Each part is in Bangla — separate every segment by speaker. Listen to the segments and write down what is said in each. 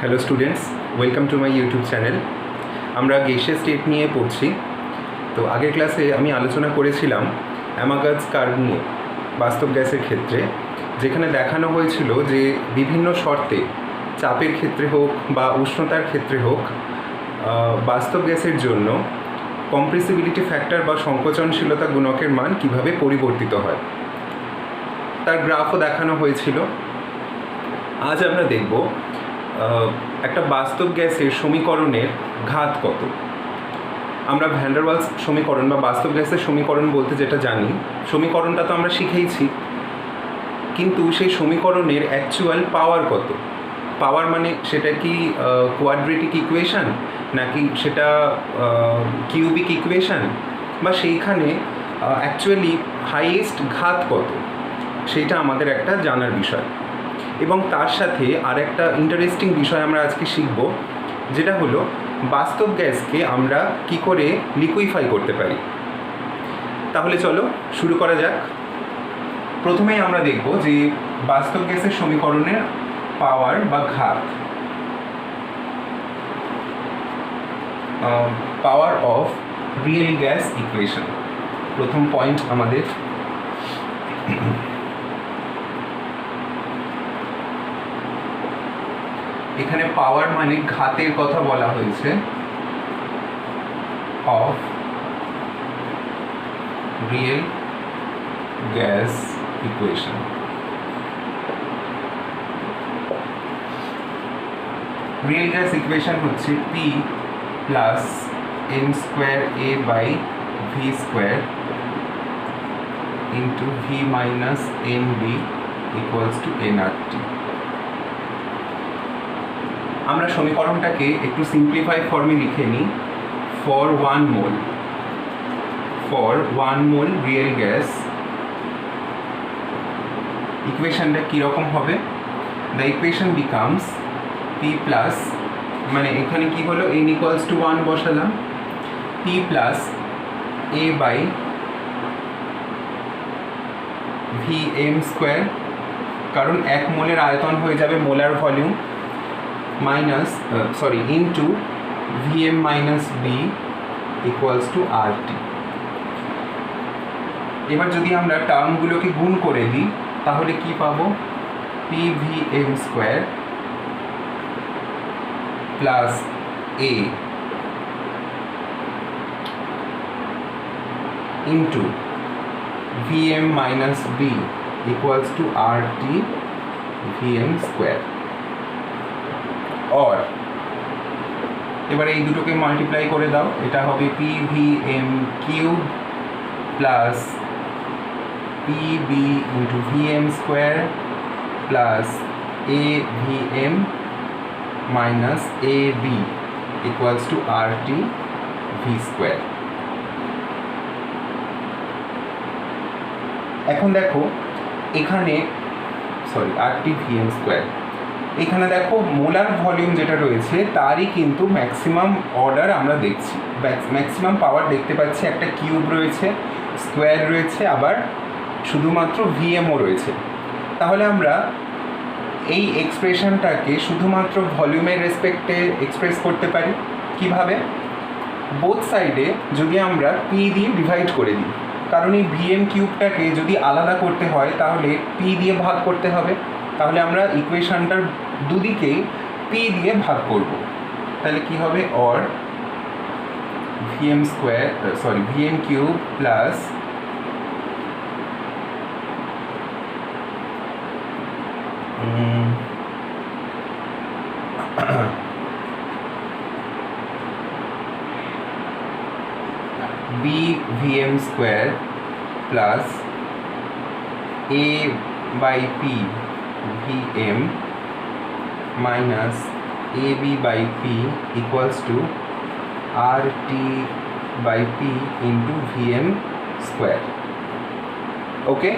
Speaker 1: Hello students, welcome to my YouTube channel. আমরা গ্যাসিয়াস স্টেট নিয়ে পড়ছি। তো আগের ক্লাসে আমি আলোচনা করেছিলাম অ্যামাগাটস কার্ভ নিয়ে, বাস্তব গ্যাসের ক্ষেত্রে, যেখানে দেখানো হয়েছিল যে বিভিন্ন শর্তে, চাপের ক্ষেত্রে হোক বা উষ্ণতার ক্ষেত্রে হোক, বাস্তব গ্যাসের জন্য কম্প্রেসিবিলিটি ফ্যাক্টর বা সংকোচনশীলতা গুণকের মান কিভাবে পরিবর্তিত হয় তার গ্রাফও দেখানো হয়েছিল। আজ আমরা দেখব একটা বাস্তব গ্যাসের সমীকরণের ঘাত কত। আমরা ভ্যান ডার ওয়ালস সমীকরণ বা বাস্তব গ্যাসের সমীকরণ বলতে যেটা জানি, সমীকরণটা তো আমরা শিখেইছি, কিন্তু সেই সমীকরণের অ্যাকচুয়াল পাওয়ার কত। পাওয়ার মানে সেটা কি কোয়াড্রেটিক ইকুয়েশান, নাকি সেটা কিউবিক ইকুয়েশান, বা সেইখানে অ্যাকচুয়ালি হাইয়েস্ট ঘাত কত, সেইটা আমাদের একটা জানার বিষয়। এবং তার সাথে আর একটা ইন্টারেস্টিং বিষয় আমরা আজকে শিখব, যেটা হলো বাস্তব গ্যাসকে আমরা কি করে লিকুইফাই করতে পারি। তাহলে চলো শুরু করা যাক। প্রথমেই আমরা দেখব যে বাস্তব গ্যাসের সমীকরণের পাওয়ার বা ঘাত, power of real gas equation. প্রথম পয়েন্ট আমাদের, এখানে পাওয়ার মানে ঘাতের কথা বলা হয়েছে, of real gas equation. Real gas equation হচ্ছে P plus N square A by V square into V minus N B equals to N R T. আমরা সমীকরণটাকে একটু সিম্পলিফাই ফর্মে লিখে নিই। For one mole real gas ইকুয়েশনটা কীরকম হবে? The equation becomes P plus, মানে এখানে কি হলো, এন ইকুয়ালস টু 1 বসালাম, P plus A by V M square, কারণ 1 মোলের আয়তন হয়ে যাবে molar volume, minus into VM minus B equals to R T. এবার যদি আমরা টার্মগুলোকে গুণ করে দিই তাহলে কি পাবো? P V M square plus a into VM minus B equals to R T V m square. অর এবারে এই দুটোকে মাল্টিপ্লাই করে দাও, এটা হবে P V m cube plus P b into V M square plus a V m minus A b equals to R T V square. এখন দেখো এখানে R T V M square, এখানে দেখো মোলার ভলিউম যেটা রয়েছে তারই কিন্তু ম্যাক্সিমাম অর্ডার আমরা দেখছি, ম্যাক্সিমাম পাওয়ার দেখতে পাচ্ছি। একটা কিউব রয়েছে, স্কোয়ার রয়েছে, আবার শুধুমাত্র ভিএমও রয়েছে। তাহলে আমরা এই এক্সপ্রেশনটাকে শুধুমাত্র ভলিউমের রেসপেক্টে এক্সপ্রেস করতে পারি। কিভাবে? বোথ সাইডে যদি আমরা পি দিয়ে ডিভাইড করে দিই, কারণ এই ভিএম কিউবটাকে যদি আলাদা করতে হয় তাহলে পি দিয়ে ভাগ করতে হবে। তাহলে আমরা ইকুয়েশনটার দুদিকেই পি দিয়ে ভাগ করব। তাহলে কি হবে? Or VM square VM cube plus B VM square plus A by P VM minus A B by P equals to R T by P into VM square. Okay,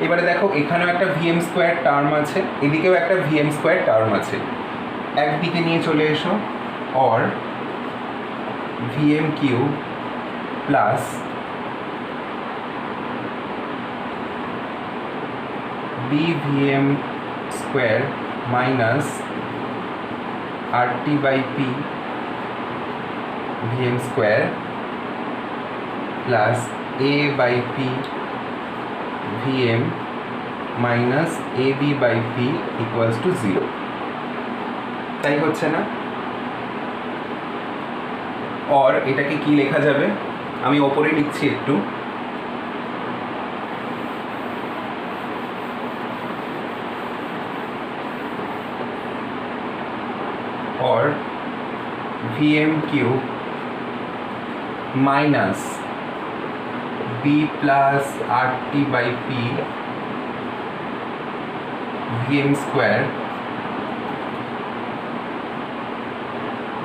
Speaker 1: এবারে দেখো এখানেও একটা ভিএম স্কোয়ার টার্ম আছে, এদিকেও একটা ভিএম স্কোয়ার টার্ম আছে, একদিকে নিয়ে চলে এসো। Or VM cube plus bvm square minus RT by P Vm square plus A by P Vm minus AB by P equals to 0, তাই হচ্ছে না? और এটাকে কি লেখা যাবে, আমি ওপরে লিখছি একটু, और Vm cube minus B plus RT by P Vm square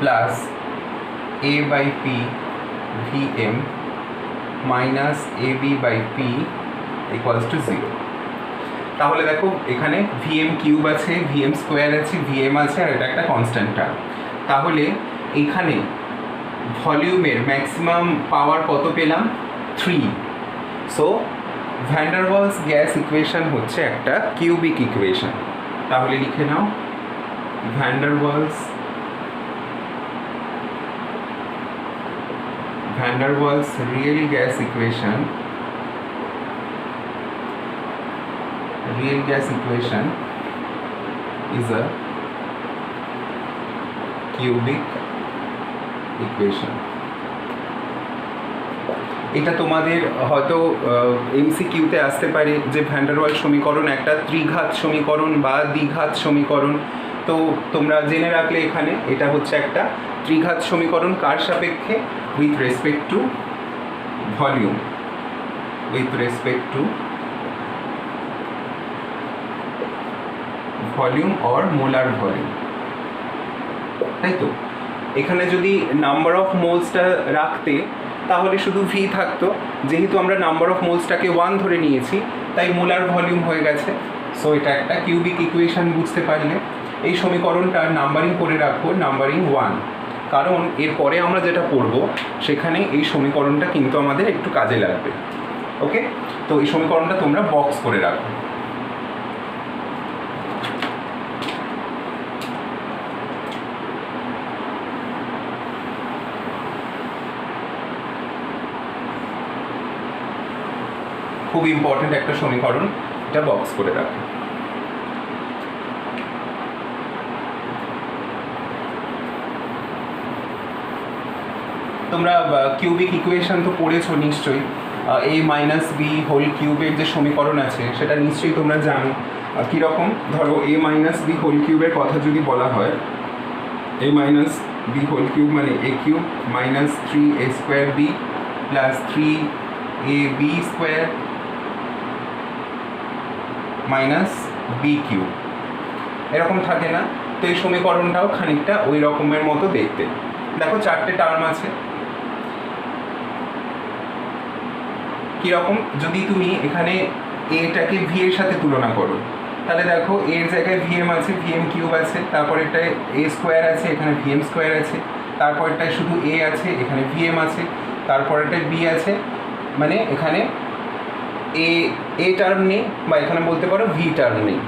Speaker 1: plus A by P Vm minus AB by P equals to 0. তাহলে দেখো এখানে Vm কিউব আছে, Vm স্কোয়ার আছে, Vm আছে, আর এটা একটা কনস্ট্যান্ট টার্ম। তাহলে এখানে ভলিউমের ম্যাক্সিমাম পাওয়ার কত পেলাম? 3। So van der Waals gas equation হচ্ছে একটা কিউবিক ইকুয়েশন। তাহলে লিখে নাও van der Waals real gas equation is a cubic equation. এটা তোমাদের হয়তো এমসিকিউতে আসতে পারে যে ভ্যান ডার ওয়ালস সমীকরণ একটা ত্রিঘাত সমীকরণ বা দ্বিঘাত সমীকরণ। তো তোমরা জেনে রাখলে এখানে এটা হচ্ছে একটা ত্রিঘাত সমীকরণ, কার সাপেক্ষে? With respect to volume, volume or molar volume, তাই তো? এখানে যদি নাম্বার অফ মোলসটা রাখতে তাহলে শুধু ভি থাকতো, যেহেতু আমরা নাম্বার অফ মোলসটাকে 1 ধরে নিয়েছি তাই মোলার ভলিউম হয়ে গেছে। সো এটা একটা কিউবিক ইকুয়েশন, বুঝতে পারলে? এই সমীকরণটার নাম্বারিং করে রাখবো নাম্বারিং 1, কারণ এরপরে আমরা যেটা পড়বো সেখানে এই সমীকরণটা কিন্তু আমাদের একটু কাজে লাগবে। ওকে, তো এই সমীকরণটা তোমরা বক্স করে রাখো। খুব ইম্পর্টেন্ট একটা সমীকরণ, এটা বক্স করে রাখো। তোমরা কিউবিক ইকুয়েশন তো পড়েছো নিশ্চয়ই। a মাইনাস বি হোল কিউবের যে সমীকরণ আছে সেটা নিশ্চয়ই তোমরা জানো। কীরকম? ধরো a মাইনাস বি হোল কিউবের কথা যদি বলা হয়, a minus b whole cube মানে a cube minus 3a square b plus 3ab square minus b cube, এরকম থাকে না? তো এই সমীকরণটাও খানিকটা ওই রকমের মতো দেখতে। দেখো 4টে টার্ম আছে। কীরকম? যদি তুমি এখানে এটাকে ভি এর সাথে তুলনা করো তাহলে দেখো এর জায়গায় ভিএম আছে, ভিএম কিউব আছে, তারপরেরটায় এ স্কোয়ার আছে, এখানে ভিএম স্কোয়ার আছে, তারপরেরটায় শুধু এ আছে, এখানে ভিএম আছে, তারপরেরটায় বি আছে, মানে এখানে এ টার্ম নেই, বা এখানে বলতে পারো ভি টার্ম নেই।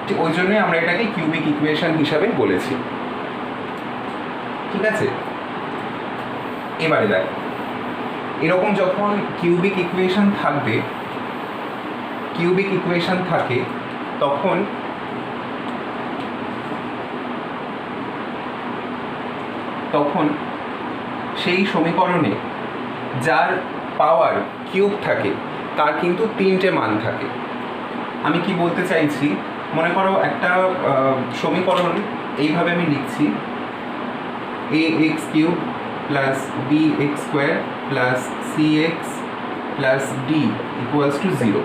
Speaker 1: ঠিক ওই জন্যই আমরা এটাকে কিউবিক ইকুয়েশন হিসাবে বলেছি। ঠিক আছে, এবারে দেখো এরকম যখন কিউবিক ইকুয়েশন থাকে তখন সেই সমীকরণে যার পাওয়ার কিউব থাকে তার কিন্তু 3টে মান থাকে। আমি কি বলতে চাইছি, মনে করো একটা সমীকরণ এইভাবে আমি লিখছি, ax cube plus bx square plus cx plus d equals to 0।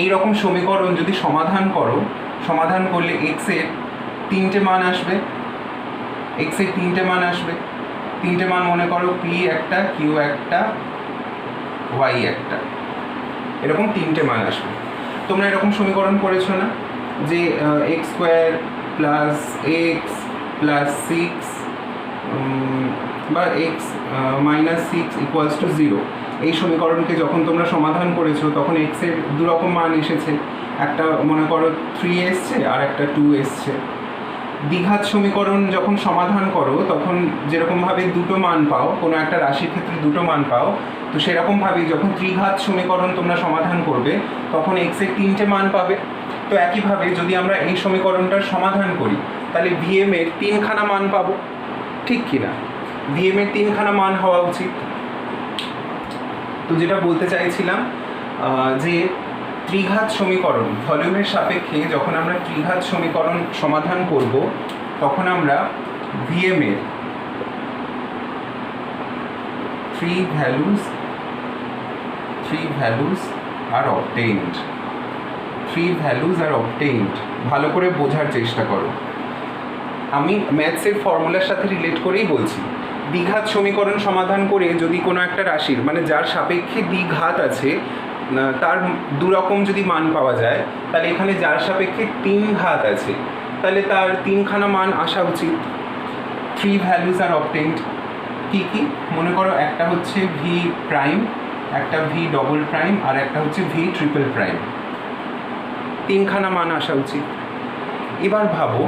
Speaker 1: এইরকম সমীকরণ যদি সমাধান করলে x এর 3টে মান আসবে, তিনটে মান মনে করো p একটা, q একটা, y একটা, এরকম 3টে মান আসবে। তোমরা এরকম সমীকরণ পড়েছো না, যে x square plus x plus 6 বা এক্স মাইনাস 6 ইকুয়ালস টু 0। এই সমীকরণকে যখন তোমরা সমাধান করেছো তখন এক্সের দুরকম মান এসেছে, একটা মনে করো 3 এসছে আর একটা 2 এসছে। দ্বিঘাত সমীকরণ যখন সমাধান করো তখন যেরকমভাবে দুটো মান পাও, কোনো একটা রাশির ক্ষেত্রে দুটো মান পাও, তো সেরকমভাবেই যখন ত্রিঘাত সমীকরণ তোমরা সমাধান করবে তখন এক্সের 3টে মান পাবে। তো একইভাবে যদি আমরা এই সমীকরণটার সমাধান করি তাহলে ভিএম এর 3খানা মান পাবো, ঠিক কি না? ভিএম এর 3খানা মান হওয়া উচিত। তো যেটা বলতে চাইছিলাম যে ত্রিঘাত সমীকরণ ভলিউমের সাপেক্ষে যখন আমরা ত্রিঘাত সমীকরণ সমাধান করব তখন আমরা ভিএম এর থ্রি ভ্যালুজ আর অবটেইনড। ভালো করে বোঝার চেষ্টা করো, আমি ম্যাথসের ফর্মুলার সাথে রিলেট করেই বলছি। দ্বিঘাত সমীকরণ সমাধান করে যদি কোনো একটা রাশির মানে যার সাপেক্ষে দ্বিঘাত আছে তার দুরকম যদি মান পাওয়া যায়, তাহলে এখানে যার সাপেক্ষে 3 ঘাত আছে তাহলে তার 3খানা মান আসা উচিত। থ্রি ভ্যালুজ আর অবটেইনড কী কী মনে করো, একটা হচ্ছে ভি প্রাইম, একটা ভি ডবল প্রাইম আর একটা হচ্ছে ভি ট্রিপল প্রাইম। 3খানা মান আসা উচিত। এবার ভাবো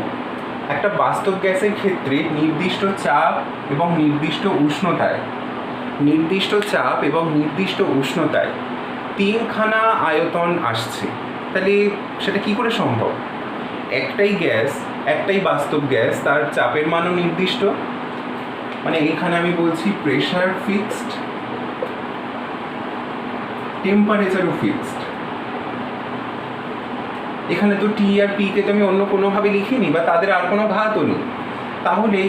Speaker 1: একটা বাস্তব গ্যাসের ক্ষেত্রে নির্দিষ্ট চাপ এবং নির্দিষ্ট উষ্ণতায় 3খানা আয়তন আসছে, তাহলে সেটা কি করে সম্ভব? একটাই বাস্তব গ্যাস, তার চাপের মানও নির্দিষ্ট, মানে এখানে আমি বলছি প্রেশার ফিক্সড, টেম্পারেচারও ফিক্সড। এখানে তো টি আর পিকে তো আমি অন্য কোনোভাবে লিখিনি বা তাদের আর কোনো ঘাতও নেই, তাহলে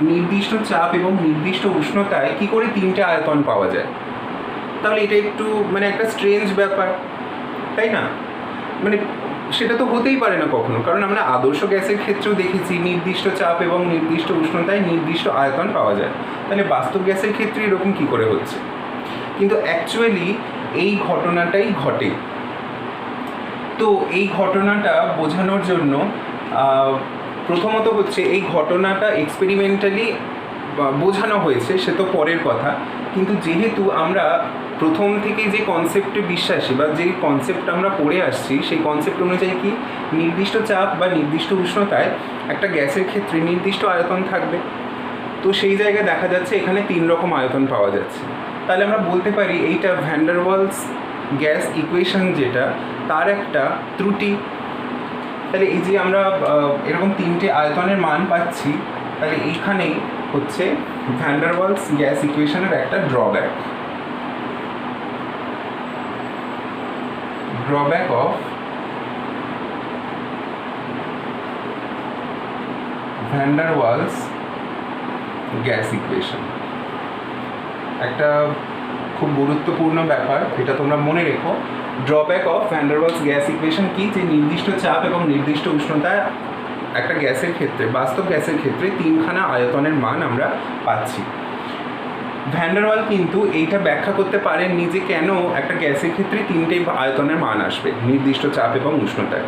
Speaker 1: নির্দিষ্ট চাপ এবং নির্দিষ্ট উষ্ণতায় কি করে 3টে আয়তন পাওয়া যায়? তাহলে এটা একটু মানে একটা স্ট্রেঞ্জ ব্যাপার, তাই না? মানে সেটা তো হতেই পারে না কখনো, কারণ আমরা আদর্শ গ্যাসের ক্ষেত্রেও দেখেছি নির্দিষ্ট চাপ এবং নির্দিষ্ট উষ্ণতায় নির্দিষ্ট আয়তন পাওয়া যায়, তাহলে বাস্তব গ্যাসের ক্ষেত্রে এরকম কি করে হচ্ছে? কিন্তু অ্যাকচুয়ালি এই ঘটনাটাই ঘটে। তো এই ঘটনাটা বোঝানোর জন্য প্রথমত হচ্ছে এই ঘটনাটা এক্সপেরিমেন্টালি বোঝানো হয়েছে, সে তো পরের কথা, কিন্তু যেহেতু আমরা প্রথম থেকে যে কনসেপ্টে বিশ্বাসী বা যে কনসেপ্ট আমরা পড়ে আসছি সেই কনসেপ্ট অনুযায়ী কি নির্দিষ্ট চাপ বা নির্দিষ্ট উষ্ণতায় একটা গ্যাসের ক্ষেত্রে নির্দিষ্ট আয়তন থাকবে। তো সেই জায়গায় দেখা যাচ্ছে এখানে 3 রকম আয়তন পাওয়া যাচ্ছে। তাহলে আমরা বলতে পারি এইটা van der Waals gas equation যেটা তার একটা ত্রুটি। তাহলে এই যে আমরা এরকম 3টে আয়তনের মান পাচ্ছি, তাহলে এইখানেই হচ্ছে ভ্যান ডার ওয়ালস গ্যাস ইকুয়েশনের একটা drawback of van der Waals gas equation. একটা খুব গুরুত্বপূর্ণ ব্যাপার, এটা তোমরা মনে রেখো। Drawback of van der Waals gas equation কি? যে নির্দিষ্ট চাপ এবং নির্দিষ্ট উষ্ণতায় একটা গ্যাসের ক্ষেত্রে, বাস্তব গ্যাসের ক্ষেত্রে 3খানা আয়তনের মান আমরা পাচ্ছি। ভ্যান ডার ওয়াল কিন্তু এইটা ব্যাখ্যা করতে পারেননি যে কেন একটা গ্যাসের ক্ষেত্রে 3টে আয়তনের মান আসবে নির্দিষ্ট চাপ এবং উষ্ণতায়,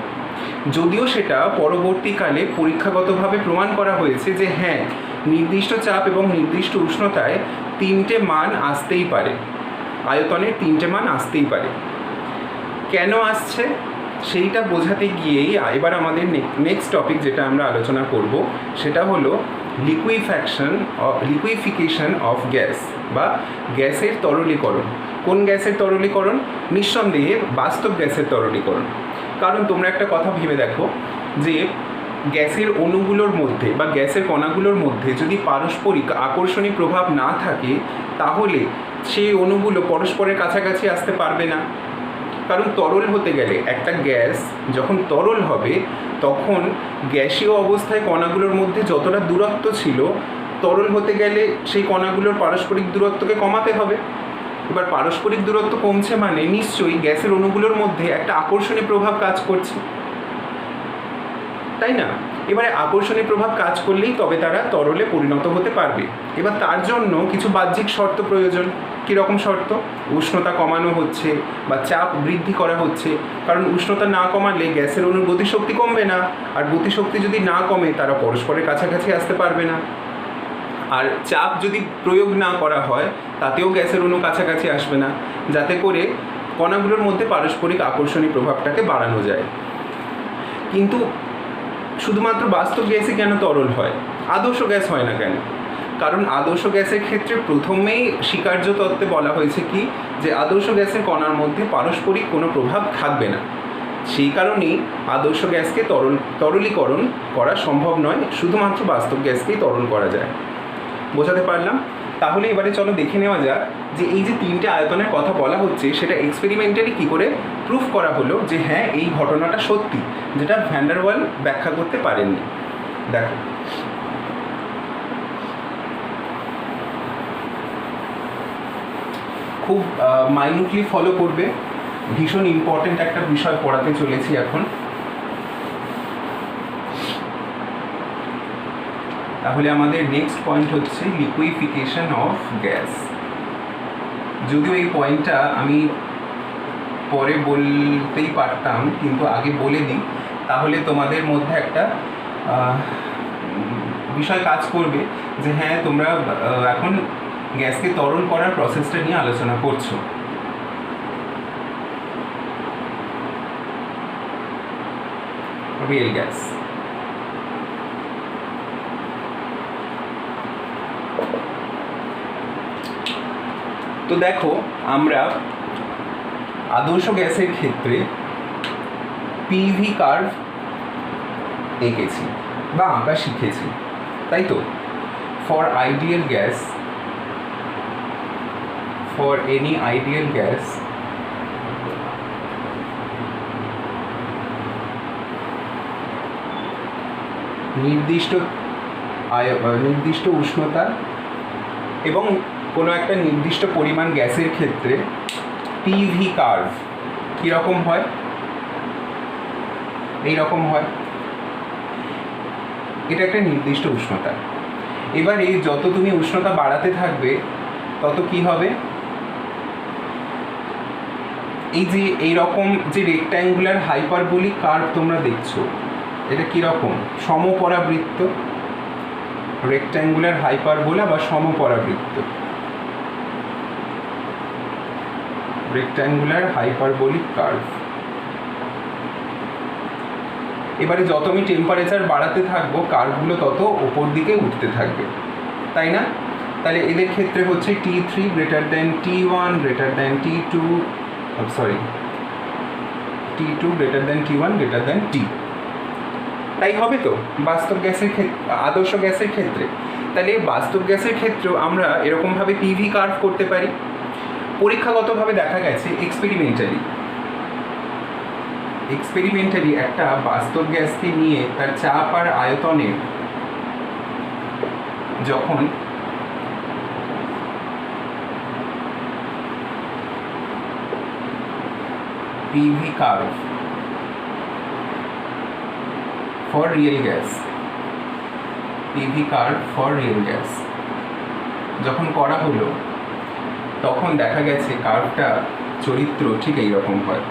Speaker 1: যদিও সেটা পরবর্তীকালে পরীক্ষাগতভাবে প্রমাণ করা হয়েছে যে হ্যাঁ, নির্দিষ্ট চাপ এবং নির্দিষ্ট উষ্ণতায় 3টে মান আসতেই পারে, আয়তনের 3টে মান আসতেই পারে। কেন আসছে সেইটা বোঝাতে গিয়েই এবার আমাদের নেক্সট টপিক যেটা আমরা আলোচনা করব সেটা হলো লিকুইফিকেশন অফ গ্যাস বা গ্যাসের তরলীকরণ। কোন গ্যাসের তরলীকরণ? নিঃসন্দেহে বাস্তব গ্যাসের তরলীকরণ। কারণ তোমরা একটা কথা ভেবে দেখো যে গ্যাসের অণুগুলোর মধ্যে বা গ্যাসের কণাগুলোর মধ্যে যদি পারস্পরিক আকর্ষণী প্রভাব না থাকে তাহলে সেই অণুগুলো পরস্পরের কাছাকাছি আসতে পারবে না। কারণ তরল হতে গেলে একটা গ্যাস যখন তরল হবে তখন গ্যাসীয় অবস্থায় কণাগুলোর মধ্যে যতটা দূরত্ব ছিল, তরল হতে গেলে সেই কণাগুলোর পারস্পরিক দূরত্বকে কমাতে হবে। এবার পারস্পরিক দূরত্ব কমছে মানে নিশ্চয়ই গ্যাসের অণুগুলোর মধ্যে একটা আকর্ষণী প্রভাব কাজ করছে, তাই না? এবারে আকর্ষণী প্রভাব কাজ করলেই তবে তারা তরলে পরিণত হতে পারবে। এবার তার জন্য কিছু বাহ্যিক শর্ত প্রয়োজন। কীরকম শর্ত? উষ্ণতা কমানো হচ্ছে বা চাপ বৃদ্ধি করা হচ্ছে, কারণ উষ্ণতা না কমালে গ্যাসের অণুর গতিশক্তি কমবে না, আর গতিশক্তি যদি না কমে তারা পরস্পরের কাছাকাছি আসতে পারবে না। আর চাপ যদি প্রয়োগ না করা হয় তাতেও গ্যাসের অণু কাছাকাছি আসবে না, যাতে করে কণাগুলোর মধ্যে পারস্পরিক আকর্ষণী প্রভাবটাকে বাড়ানো যায়। কিন্তু শুধুমাত্র বাস্তব গ্যাসই কেন তরল হয়, আদর্শ গ্যাস হয় না কেন? কারণ আদর্শ গ্যাসের ক্ষেত্রে প্রথমেই স্বীকার্য তত্ত্বে বলা হয়েছে কি, যে আদর্শ গ্যাসের কণার মধ্যে পারস্পরিক কোনো প্রভাব থাকবে না। সেই কারণেই আদর্শ গ্যাসকে তরলীকরণ করা সম্ভব নয়, শুধুমাত্র বাস্তব গ্যাসকেই তরল করা যায়। বোঝাতে পারলাম? তাহলে এবারে চলো দেখে নেওয়া যাক যে এই যে তিনটে আয়তনের কথা বলা হচ্ছে সেটা এক্সপেরিমেন্টালি কী করে প্রুফ করা হলো যে হ্যাঁ এই ঘটনাটা সত্যি, যেটা ভ্যান ডার ওয়াল ব্যাখ্যা করতে পারেননি। দেখো, খুব মাইনিউটলি ফলো করবে, ভীষণ ইম্পর্টেন্ট একটা বিষয় পড়াতে চলেছি এখন। তাহলে আমাদের নেক্সট পয়েন্ট হচ্ছে লিকুইফিকেশন অফ গ্যাস। যদিও এই পয়েন্টটা আমি পরে বলতেই পারতাম, কিন্তু আগে বলে দিই, তাহলে তোমাদের মধ্যে একটা বিষয় কাজ করবে যে হ্যাঁ তোমরা এখন গ্যাসকে তরল করার প্রসেসটা নিয়ে আলোচনা করছো। Real gas. তো দেখো, আমরা আদর্শ গ্যাসের ক্ষেত্রে পিভি কার্ভ এঁকেছি বা আঁকা শিখেছি, তাই তো? For ideal gas, for any ideal gas নির্দিষ্ট উষ্ণতা এবং কোনো একটা নির্দিষ্ট পরিমাণ গ্যাসের ক্ষেত্রে পিভি কার্ভ কীরকম হয়? এইরকম হয়। এটা একটা নির্দিষ্ট উষ্ণতা। এবারে যত তুমি উষ্ণতা বাড়াতে থাকবে তত কি হবে? এই যে এইরকম যে রেক্ট্যাঙ্গুলার হাইপারবোলিক কার্ভ তোমরা দেখছো, এটা কীরকম? সমপরাবৃত্ত, রেক্ট্যাঙ্গুলার হাইপারবোলা বা সমপরাবৃত্ত, রেক্ট্যাঙ্গুলার হাইপারবোলিক কার্ভ। এবারে যত আমি টেম্পারেচার বাড়াতে থাকবো কার্ভগুলো তত ওপর দিকে উঠতে থাকবে, তাই না? তাহলে এদের ক্ষেত্রে হচ্ছে T3 greater than T1 greater than T2, T2 greater than T1 greater than T। তাই হবে তো বাস্তব গ্যাসের ক্ষেত্রে, আদর্শ গ্যাসের ক্ষেত্রে। তাহলে বাস্তব গ্যাসের ক্ষেত্রেও আমরা এরকমভাবে পিভি কার্ভ করতে পারি। পরীক্ষাগতভাবে দেখা গেছে এক্সপেরিমেন্টালি একটা বাস্তব গ্যাসকে নিয়ে তার চাপ আর আয়তনে যখন PV curve for real gas, PV curve for real gas যখন করা হলো, তখন দেখা গেছে কার্ভটা চরিত্র ঠিক এইরকম হয়।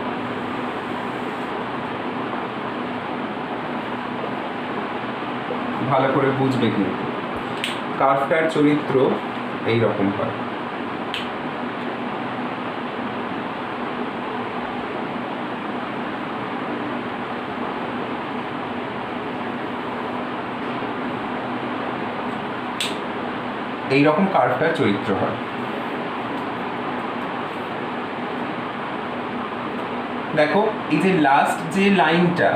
Speaker 1: ভালো করে বুঝবে, কিন্তু কার্ভটার চরিত্র এইরকম হয়। এইরকম কার্ভটার চরিত্র হয়। দেখো, এই যে লাস্ট যে লাইনটা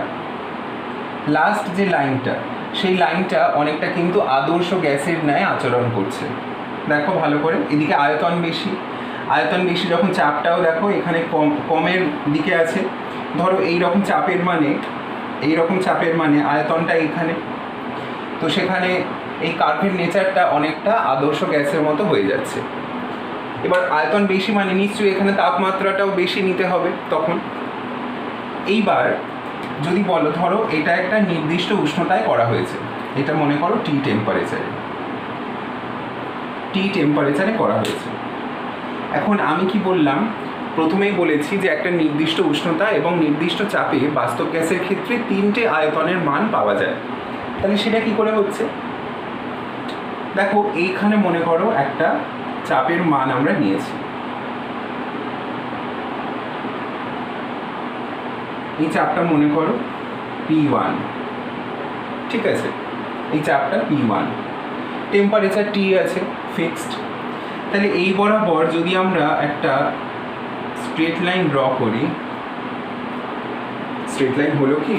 Speaker 1: সেই লাইনটা অনেকটা কিন্তু আদর্শ গ্যাসের ন্যায় আচরণ করছে। দেখো ভালো করে, এদিকে আয়তন বেশি যখন চাপটাও দেখো এখানে কমের দিকে আছে। ধরো এইরকম চাপের মানে আয়তনটা এইখানে, তো সেখানে এই কার্ভের নেচারটা অনেকটা আদর্শ গ্যাসের মতো হয়ে যাচ্ছে। এবার আয়তন বেশি মানে নিশ্চয়ই এখানে তাপমাত্রাটাও বেশি নিতে হবে তখন। এইবার যদি বলো, ধরো এটা একটা নির্দিষ্ট উষ্ণতায় করা হয়েছে, এটা মনে করো টি টেম্পারেচারে করা হয়েছে। এখন আমি কি বললাম? প্রথমেই বলেছি যে একটা নির্দিষ্ট উষ্ণতা এবং নির্দিষ্ট চাপে বাস্তব গ্যাসের ক্ষেত্রে তিনটে আয়তনের মান পাওয়া যায়। তাহলে সেটা কি করে হচ্ছে? দেখো, এইখানে মনে করো একটা চাপের মান আমরা নিয়েছি, এই চাপটা মনে করো P1, ঠিক আছে, এই চাপটা P1, টেম্পারেচার T আছে ফিক্সড। তাহলে এই বরাবর যদি আমরা একটা স্ট্রেট লাইন ড্র করি, স্ট্রেট লাইন হলো কি,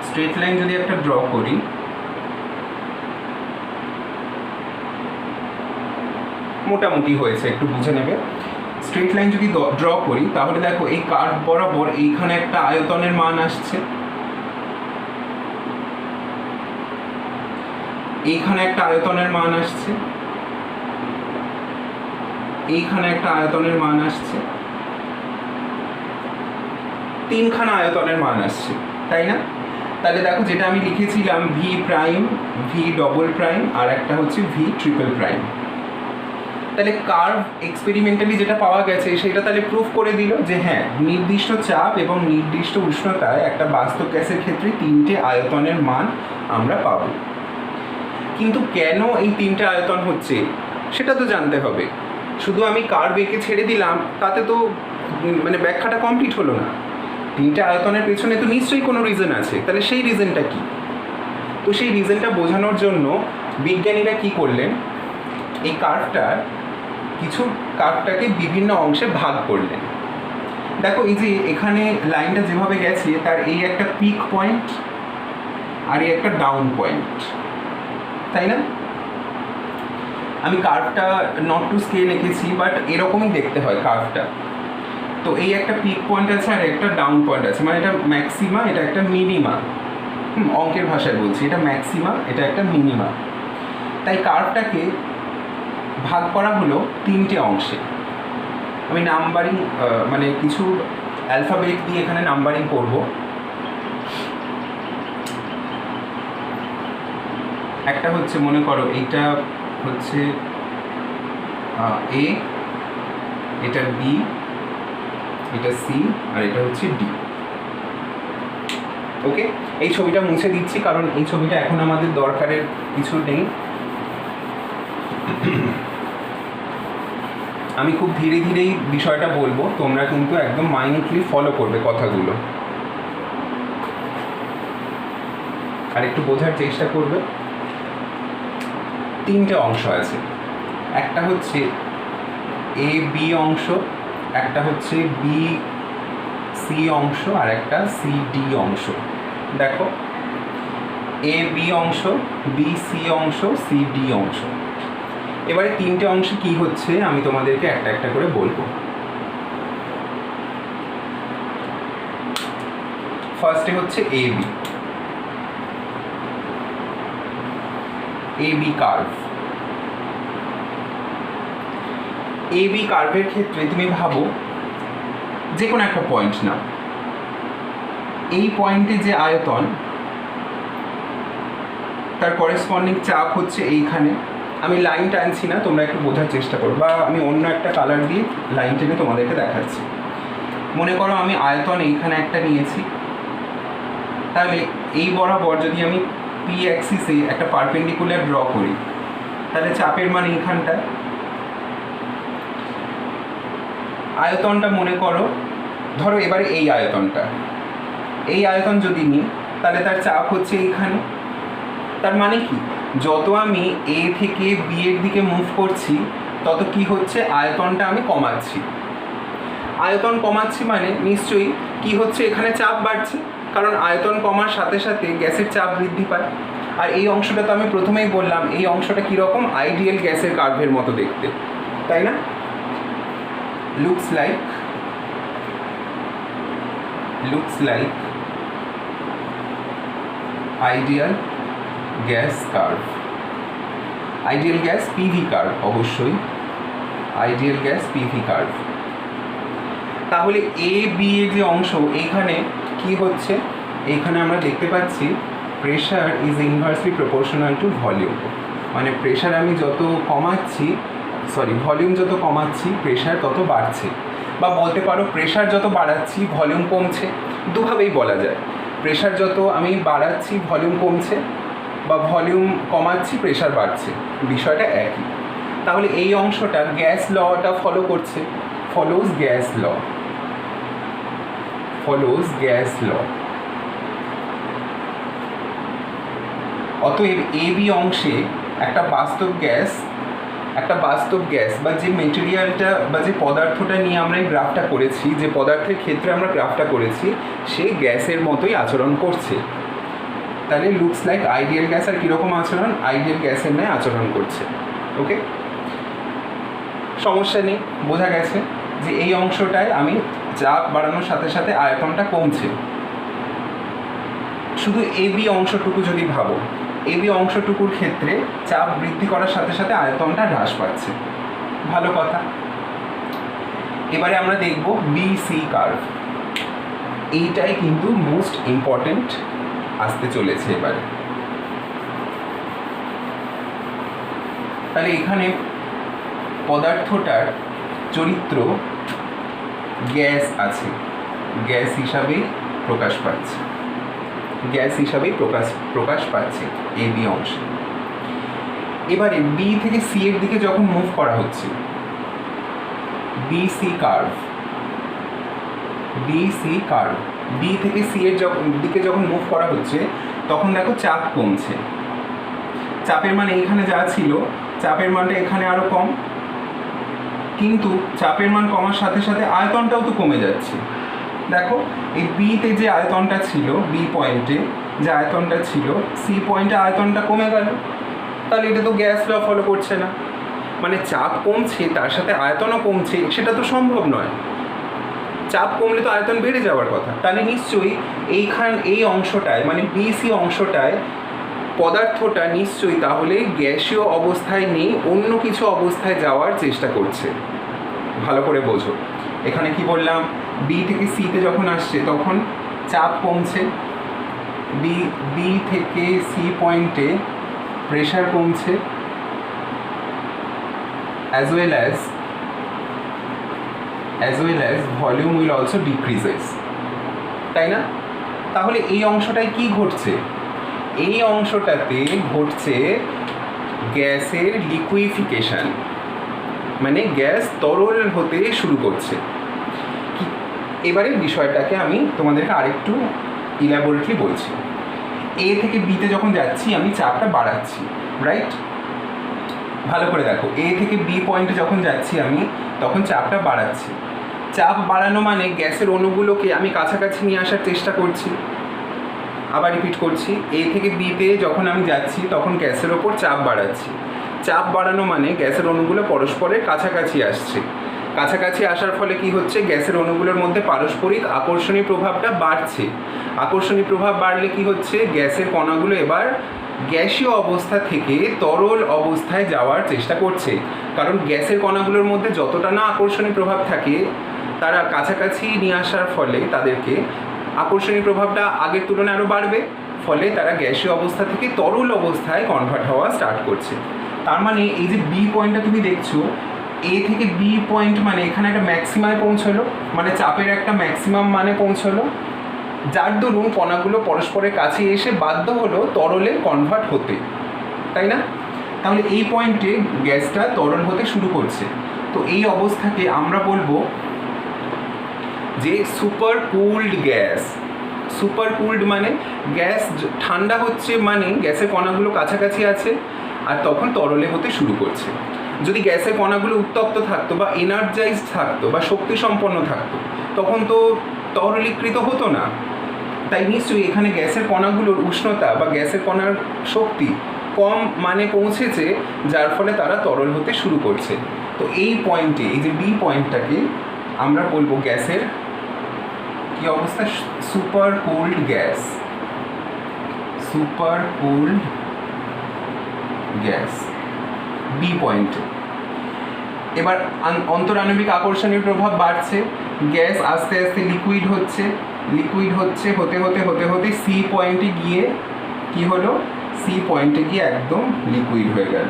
Speaker 1: স্ট্রেট লাইন যদি একটা ড্র করি, মোটামুটি হয়েছে, একটু বুঝে নেবে। স্ট্রেট লাইন যদি ড্র করি তাহলে দেখো এই কার্ভ বরাবর এইখানে একটা আয়তনের মান আসছে, এইখানে একটা আয়তনের মান আসছে, এইখানে একটা আয়তনের মান আসছে, তিনখানা আয়তনের মান আসছে, তাই না? তাহলে দেখো যেটা আমি লিখেছিলাম V prime, V double prime, আর একটা হচ্ছে ভি ট্রিপল প্রাইম। তাহলে কার্ভ এক্সপেরিমেন্টালি যেটা পাওয়া গেছে সেটা তাহলে প্রুফ করে দিল যে হ্যাঁ, নির্দিষ্ট চাপ এবং নির্দিষ্ট উষ্ণতায় একটা বাস্তব গ্যাসের ক্ষেত্রে তিনটে আয়তনের মান আমরা পাবো। কিন্তু কেন এই তিনটে আয়তন হচ্ছে সেটা তো জানতে হবে। শুধু আমি কার্ভ এঁকে ছেড়ে দিলাম তাতে তো মানে ব্যাখ্যাটা কমপ্লিট হলো না। তিনটে আয়তনের পেছনে তো নিশ্চয়ই কোনো রিজন আছে, তাহলে সেই রিজনটা কি? তো সেই রিজনটা বোঝানোর জন্য বিজ্ঞানীরা কি করলেন, এই কার্ভটাকে বিভিন্ন অংশে ভাগ করলেন। দেখো এই যে এখানে লাইনটা যেভাবে গেছে তার এই একটা পিক পয়েন্ট আর এই একটা ডাউন পয়েন্ট, তাই না? আমি কার্ভটা নট টু স্কেল এঁকেছি, বাট এরকমই দেখতে হয় কার্ভটা। তো এই একটা পিক পয়েন্ট আছে আর একটা ডাউন পয়েন্ট আছে, মানে এটা ম্যাক্সিমা, এটা একটা মিনিমা। অঙ্কের ভাষায় বলছি, এটা ম্যাক্সিমা, এটা একটা মিনিমা। তাই কার্ভটাকে ভাগ করা হলো তিনটে অংশে। আমি নাম্বারিং মানে কিছু অ্যালফাবেট দিয়ে এখানে নাম্বারিং করব। একটা হচ্ছে মনে করো এইটা হচ্ছে এ, এটা বি, এটা সি, আর এটা হচ্ছে ডি। ওকে, এই ছবিটা মুছে দিচ্ছি কারণ এই ছবিটা এখন আমাদের দরকারের কিছু নেই। আমি খুব ধীরে ধীরেই বিষয়টা বলবো, তোমরা কিন্তু একদম মাইনিউটলি ফলো করবে কথাগুলো, আর একটু বোঝার চেষ্টা করবে। তিনটে অংশ আছে, একটা হচ্ছে এ বি অংশ, একটা হচ্ছে বি সি অংশ, আর একটা সি ডি অংশ। দেখো এ বি অংশ, বি সি অংশ, সি ডি অংশ। এবারে তিনটে অংশে কি হচ্ছে আমি তোমাদেরকে একটা একটা করে বলবো। ফার্স্টে হচ্ছে A B curve. A B কার্ভের ক্ষেত্রে তুমি ভাবো যে কোনো একটা পয়েন্ট নাও, এই পয়েন্টে যে আয়তন তার করেসপন্ডিং চাপ হচ্ছে এইখানে। আমি লাইন টানছি না, তোমরা একটু বোঝার চেষ্টা করো, বা আমি অন্য একটা কালার দিয়ে লাইন টেনে তোমাদেরকে দেখাচ্ছি। মনে করো আমি আয়তন এইখানে একটা নিয়েছি, তাহলে এই বরাবর যদি আমি পি অ্যাক্সিসে একটা পারপেন্ডিকুলার ড্র করি তাহলে চাপের মান এইখানটায়। আয়তনটা মনে করো, ধরো এবারে এই আয়তন যদি নিই তাহলে তার চাপ হচ্ছে এইখানে। তার মানে কি, যত আমি এ থেকে বি এর দিকে মুভ করছি তত কি হচ্ছে, আয়তনটা আমি কমাচ্ছি। আয়তন কমাচ্ছি মানে নিশ্চয়ই কি হচ্ছে, এখানে চাপ বাড়ছে, কারণ আয়তন কমার সাথে সাথে গ্যাসের চাপ বৃদ্ধি পায়। আর এই অংশটা তো আমি প্রথমেই বললাম, এই অংশটা কীরকম, আইডিয়াল গ্যাসের কার্ভের মতো দেখতে, তাই না? Looks like ideal gas curve, ideal gas PV curve, অবশ্যই আইডিয়াল গ্যাস পিভি কার্ভ। তাহলে এ বি এর যে অংশ এইখানে কি হচ্ছে, এইখানে আমরা দেখতে পাচ্ছি pressure is inversely proportional to volume. মানে প্রেশার আমি যত কমাচ্ছি, ভলিউম যত কমাচ্ছি প্রেশার তত বাড়ছে, বা বলতে পারো প্রেশার যত বাড়াচ্ছি ভলিউম কমছে। দুভাবেই বলা যায়, প্রেশার যত আমি বাড়াচ্ছি ভলিউম কমছে, বা ভলিউম কমাচ্ছি প্রেশার বাড়ছে, বিষয়টা একই। তাহলে এই অংশটা গ্যাস লটা ফলো করছে, ফলোজ গ্যাস ল। অতএব এ বি অংশে একটা বাস্তব গ্যাস বা যে মেটেরিয়ালটা বা যে পদার্থটা নিয়ে আমরা এই গ্রাফটা করেছি, যে পদার্থের ক্ষেত্রে আমরা গ্রাফটা করেছি, সে গ্যাসের মতোই আচরণ করছে। তাহলে লুকস লাইক আইডিয়াল গ্যাস। আর কীরকম আচরণ? আইডিয়াল গ্যাসের ন্যায় আচরণ করছে। ওকে, সমস্যা নেই, বোঝা গেছে যে এই অংশটায় আমি চাপ বাড়ানোর সাথে সাথে আয়তনটা কমছে। শুধু এ বি অংশটুকু যদি ভাবো, এ বি অংশটুকুর ক্ষেত্রে চাপ বৃদ্ধি করার সাথে সাথে আয়তনটা হ্রাস পাচ্ছে। ভালো কথা। এবারে আমরা দেখব বি সি কার্ভ। এইটাই কিন্তু মোস্ট ইম্পর্টেন্ট আসতে চলেছে এবারে। তাহলে এখানে পদার্থটার চরিত্র গ্যাস আছে, গ্যাস হিসাবেই প্রকাশ পাচ্ছে এ বি অংশে। এবারে বি থেকে সি এর দিকে যখন মুভ করা হচ্ছে, বি সি কার্ভ, বি থেকে সি এর দিকে যখন মুভ করা হচ্ছে, তখন দেখো চাপ কমছে। চাপের মান এইখানে যা ছিল, চাপের মানটা এখানে আরো কম, কিন্তু চাপের মান কমার সাথে সাথে আয়তনটাও তো কমে যাচ্ছে। দেখো এই বিতে যে আয়তনটা ছিল, বি পয়েন্টে যে আয়তনটা ছিল, সি পয়েন্টে আয়তনটা কমে গেল। তাহলে এটা তো গ্যাস ল ফলো করছে না, মানে চাপ কমছে তার সাথে আয়তনও কমছে, সেটা তো সম্ভব নয়। চাপ কমলে তো আয়তন বেড়ে যাওয়ার কথা। তাহলে নিশ্চয়ই এই অংশটায়, মানে বিসি অংশটায় পদার্থটা নিশ্চয়ই তাহলে গ্যাসীয় অবস্থায় নেই, অন্য কিছু অবস্থায় যাওয়ার চেষ্টা করছে। ভালো করে বোঝো, এখানে কি বললাম, বি থেকে সিতে যখন আসছে তখন চাপ কমছে, বি থেকে সি পয়েন্টে প্রেশার কমছে, as well as volume will also decreases, তাই না? তাহলে এই অংশটায় কি ঘটছে? এই অংশটাতে ঘটছে গ্যাসের লিকুইফিকেশন, মানে গ্যাস তরল হতে শুরু করছে। এবারে বিষয়টাকে আমি তোমাদেরকে আরেকটু ইলাবোরেটলি বলছি। এ থেকে বিতে যখন যাচ্ছি আমি চাপটা বাড়াচ্ছি, রাইট? ভালো করে দেখো, এ থেকে বি পয়েন্টে যখন যাচ্ছি আমি, তখন চাপটা বাড়াচ্ছি। চাপ বাড়ানো মানে গ্যাসের অণুগুলোকে আমি কাছাকাছি নিয়ে আসার চেষ্টা করছি। আবার রিপিট করছি, এ থেকে বিতে যখন আমি যাচ্ছি তখন গ্যাসের ওপর চাপ বাড়াচ্ছি। চাপ বাড়ানো মানে গ্যাসের অণুগুলো পরস্পরের কাছাকাছি আসছে। কাছাকাছি আসার ফলে কি হচ্ছে, গ্যাসের অণুগুলোর মধ্যে পারস্পরিক আকর্ষণী প্রভাবটা বাড়ছে। আকর্ষণী প্রভাব বাড়লে কি হচ্ছে, গ্যাসের কণাগুলো এবার গ্যাসীয় অবস্থা থেকে তরল অবস্থায় যাওয়ার চেষ্টা করছে। কারণ গ্যাসের কণাগুলোর মধ্যে যতটা না আকর্ষণী প্রভাব থাকে, তারা কাছাকাছি নিয়ে আসার ফলে তাদেরকে আকর্ষণী প্রভাবটা আগের তুলনায় আরও বাড়বে, ফলে তারা গ্যাসীয় অবস্থা থেকে তরল অবস্থায় কনভার্ট হওয়া স্টার্ট করছে। তার মানে এই যে বি পয়েন্টটা তুমি দেখছো, এ থেকে বি পয়েন্ট মানে এখানে একটা ম্যাক্সিমামে পৌঁছলো, মানে চাপের একটা ম্যাক্সিমাম মানে পৌঁছলো, যার দরুন কণাগুলো পরস্পরের কাছে এসে বাধ্য হলো তরলে কনভার্ট হতে, তাই না? তাহলে এই পয়েন্টে গ্যাসটা তরল হতে শুরু করছে। তো এই অবস্থাকে আমরা বলবো যে super cooled gas. Super cooled মানে গ্যাস ঠান্ডা হচ্ছে, মানে গ্যাসের কণাগুলো কাছাকাছি আছে আর তখন তরলে হতে শুরু করছে। যদি গ্যাসের কণাগুলো উত্তপ্ত থাকতো বা এনার্জাইজড থাকতো বা শক্তি সম্পন্ন থাকতো, তখন তো তরলীকৃত হতো না। তাই নিশ্চয়ই এখানে গ্যাসের কণাগুলোর উষ্ণতা বা গ্যাসের কণার শক্তি কম মানে পৌঁছেছে, যার ফলে তারা তরল হতে শুরু করছে। তো এই পয়েন্টে, এই যে বি পয়েন্টটাকে আমরা বলবো গ্যাসের কি অবস্থা, super cooled gas. Super cooled gas B পয়েন্টে। এবার অন্তরাণবিক আকর্ষণীয় প্রভাব বাড়ছে, গ্যাস আস্তে আস্তে লিকুইড হচ্ছে, হতে হতে সি পয়েন্টে গিয়ে কি হলো, সি পয়েন্টে গিয়ে একদম লিকুইড হয়ে গেল।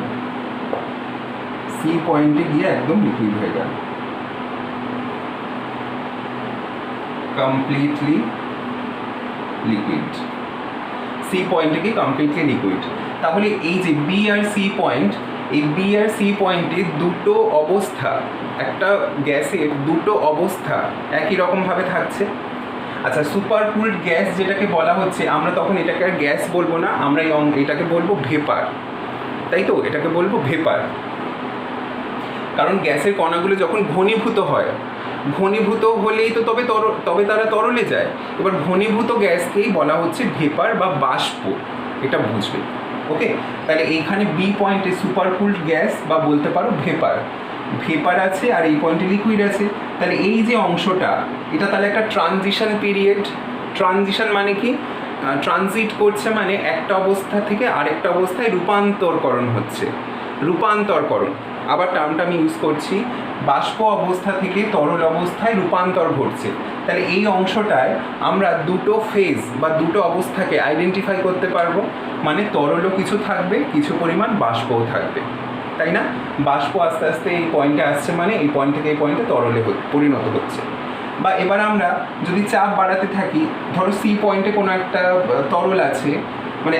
Speaker 1: Completely liquid. সি পয়েন্টে গিয়ে কমপ্লিটলি লিকুইড। তাহলে এই যে বি আর সি পয়েন্ট, এই বি আর সি পয়েন্টে দুটো অবস্থা, একটা গ্যাসের দুটো অবস্থা একই রকমভাবে থাকছে। আচ্ছা, সুপার কুলড গ্যাস যেটাকে বলা হচ্ছে, আমরা তখন এটাকে আর গ্যাস বলবো না, আমরা এটাকে বলবো ভেপার, তাই তো? এটাকে বলবো ভেপার। কারণ গ্যাসের কণাগুলো যখন ঘনীভূত হয়, ঘনীভূত হলেই তো তবে তারা তরলে যায়। এবার ঘনীভূত গ্যাসকেই বলা হচ্ছে ভেপার বা বাষ্প, এটা বুঝবে। ওকে, তাহলে এইখানে বি পয়েন্টে সুপার কুলড গ্যাস বা বলতে পারো ভেপার, ভেপার আছে আর এই পয়েন্টে লিকুইড আছে। তাহলে এই যে অংশটা, এটা তাহলে একটা ট্রানজিশন পিরিয়ড। ট্রানজিশন মানে কি? ট্রানজিট করছে মানে একটা অবস্থা থেকে আরেকটা অবস্থায় রূপান্তরকরণ হচ্ছে, রূপান্তরকরণ। আবার টার্মটা আমি ইউজ করছি, বাষ্প অবস্থা থেকে তরল অবস্থায় রূপান্তর ঘটছে। তাহলে এই অংশটায় আমরা দুটো ফেজ বা দুটো অবস্থাকে আইডেন্টিফাই করতে পারবো, মানে তরলও কিছু থাকবে, কিছু পরিমাণ বাষ্পও থাকবে, তাই না? বাষ্প আস্তে আস্তে এই পয়েন্টে আসছে, মানে এই পয়েন্ট থেকে এই পয়েন্টে তরলে পরিণত হচ্ছে। বা এবার আমরা যদি চাপ বাড়াতে থাকি, ধরো সি পয়েন্টে কোনো একটা তরল আছে, মানে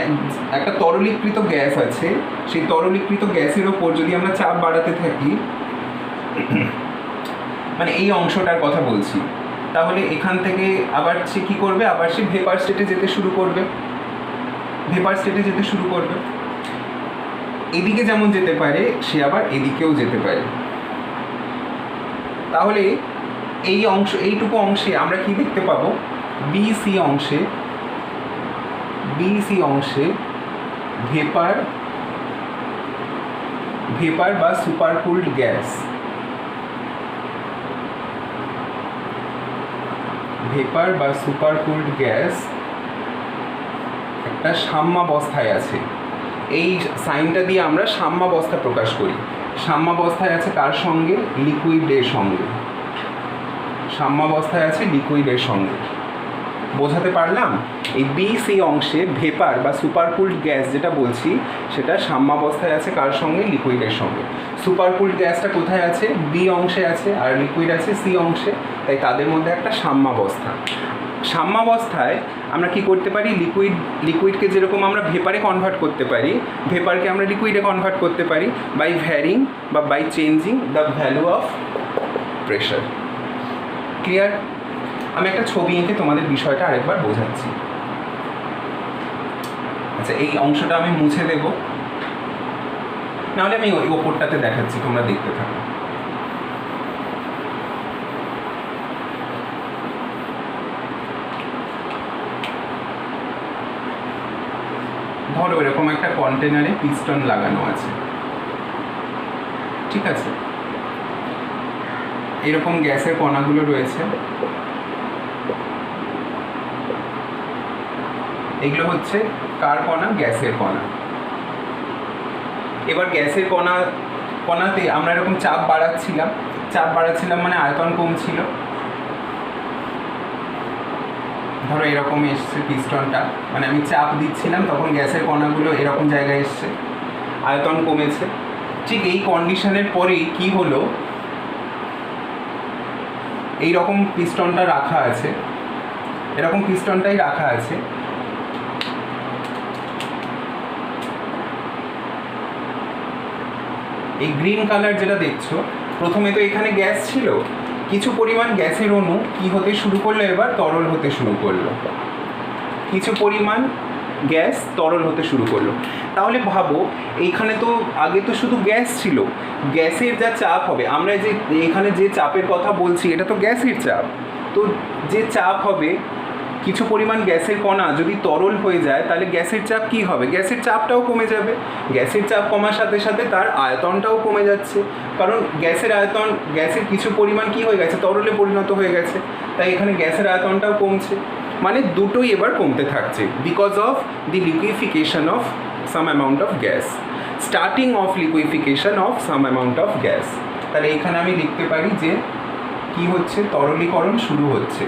Speaker 1: একটা তরলীকৃত গ্যাস আছে, সেই তরলীকৃত গ্যাসের ওপর যদি আমরা চাপ বাড়াতে থাকি, মানে এই অংশটার কথা বলছি, তাহলে এখান থেকে আবার সে কী করবে? আবার সে ভেপার স্টেটে যেতে শুরু করবে, ভেপার স্টেটে যেতে শুরু করবে। এদিকে যেমন যেতে পারে, সে আবার এদিকেও যেতে পারে। তাহলে এই অংশ, এইটুকু অংশে আমরা কি দেখতে পাবো? বিসি অংশে ভেপার বা সুপার কুলড গ্যাস, ভেপার বা সুপার কুলড গ্যাস একটা সাম্যাবস্থায় আছে। এই সাইনটা দিয়ে আমরা সাম্যাবস্থা প্রকাশ করি। সাম্যাবস্থায় আছে কার সঙ্গে? লিকুইডের সঙ্গে। সাম্যাবস্থায় আছে লিকুইডের সঙ্গে। বোঝাতে পারলাম? এই বিসি অংশে ভেপার বা সুপার কুলড গ্যাস যেটা বলছি, সেটা সাম্যাবস্থায় আছে কার সঙ্গে? লিকুইডের সঙ্গে। সুপার কুলড গ্যাসটা কোথায় আছে? বি অংশে আছে, আর লিকুইড আছে সি অংশে, তাই তাদের মধ্যে একটা সাম্যাবস্থা। সাম্যাবস্থায় আমরা কি করতে পারি? লিকুইডকে যেরকম আমরা ভেপারে কনভার্ট করতে পারি, ভেপারকে আমরা লিকুইডে কনভার্ট করতে পারি বাই ভ্যারিং বা by changing the value of pressure. Clear? আমি একটা ছবি এঁকে তোমাদের বিষয়টা আরেকবার বোঝাচ্ছি। আচ্ছা, এই অংশটা আমি মুছে দেব, নাহলে আমি ওই ওপরটাতে দেখাচ্ছি, তোমরা দেখতে থাকো। ধরো এরকম একটা কন্টেনারে পিস্টন লাগানো আছে, ঠিক আছে? এরকম গ্যাসের কণাগুলো রয়েছে, এগুলো হচ্ছে কার কণা? গ্যাসের কণা। এবার গ্যাসের কণাতে আমরা এরকম চাপ বাড়াচ্ছিলাম মানে আয়তন কমছিল। ধরো এরকম এসছে পিস্টনটা, মানে আমি চাপ দিচ্ছিলাম, তখন গ্যাসের কণাগুলো এরকম জায়গায় এসছে, আয়তন কমেছে। ঠিক এই কন্ডিশনের পরেই কি হলো? এই রকম পিস্টনটা রাখা আছে, এরকম পিস্টনটাই রাখা আছে। এই গ্রিন কালার যেটা দেখছো, প্রথমে তো এখানে গ্যাস ছিল, কিছু পরিমাণ গ্যাসের অণু কি হতে শুরু করলো? এবার তরল হতে শুরু করলো, কিছু পরিমাণ গ্যাস তরল হতে শুরু করলো। তাহলে ভাবো, এইখানে তো আগে তো শুধু গ্যাস ছিল, গ্যাসের যা চাপ হবে, আমরা যে এখানে যে চাপের কথা বলছি, এটা তো গ্যাসের চাপ। তো যে চাপ হবে, কিছু পরিমাণ গ্যাসের কণা যদি তরল হয়ে যায়, তাহলে গ্যাসের চাপ কি হবে? গ্যাসের চাপটাও কমে যাবে। গ্যাসের চাপ কমার সাথে সাথে তার আয়তনটাও কমে যাচ্ছে, কারণ গ্যাসের কিছু পরিমাণ কি হয়ে গেছে? তরলে পরিণত হয়ে গেছে, তাই এখানে গ্যাসের আয়তনটাও কমছে। মানে দুটোই এবার কমতে থাকছে, because of the liquefaction of some amount of gas, starting of liquefaction of some amount of gas. তাহলে এখানে আমি লিখতে পারি যে কি হচ্ছে? তরলীকরণ শুরু হচ্ছে।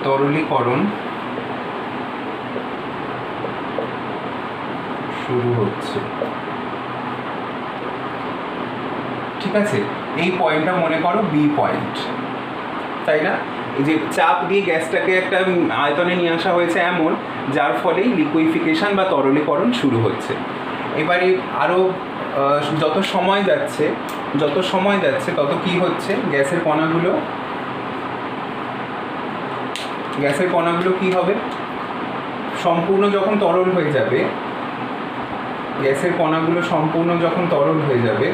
Speaker 1: তরলীকরণ শুরু হচ্ছে, ঠিক আছে? এই পয়েন্টটা মনে করো বি পয়েন্ট, তাই না? এই যে চাপ দিয়ে গ্যাসটাকে একটা আয়তনে নিয়ে আসা হয়েছে এমন, যার ফলেই লিকুইফিকেশন বা তরলীকরণ শুরু হচ্ছে। এবারে আরও যত সময় যাচ্ছে তত কি হচ্ছে, গ্যাসের কণাগুলো কি হবে, সম্পূর্ণ যখন তরল হয়ে যাবে, গ্যাসের কণাগুলো সম্পূর্ণ যখন তরল হয়ে যাবে,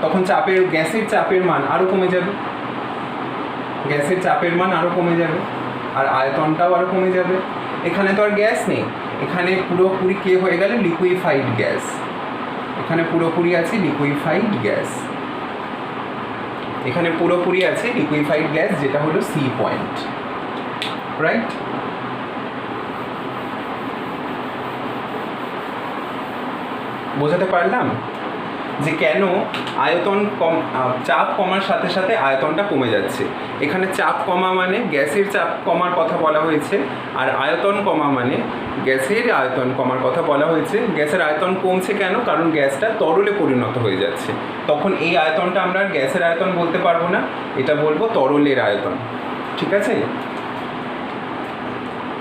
Speaker 1: তখন গ্যাসের চাপের মান আরও কমে যাবে, আর আয়তনটাও আরও কমে যাবে। এখানে তো আর গ্যাস নেই, এখানে পুরোপুরি কে হয়ে গেল, লিকুইফাইড গ্যাস। এখানে পুরোপুরি আছে লিকুইফাইড গ্যাস, যেটা হলো সি পয়েন্ট, রাইট? বোঝাতে পারলাম যে কেন চাপ কমার সাথে সাথে আয়তনটা কমে যাচ্ছে। এখানে চাপ কমা মানে গ্যাসের চাপ কমার কথা বলা হয়েছে, আর আয়তন কমা মানে গ্যাসের আয়তন কমার কথা বলা হয়েছে। গ্যাসের আয়তন কমছে কেন, কারণ গ্যাসটা তরলে পরিণত হয়ে যাচ্ছে। তখন এই আয়তনটা আমরা গ্যাসের আয়তন বলতে পারবো না, এটা বলবো তরলের আয়তন, ঠিক আছে?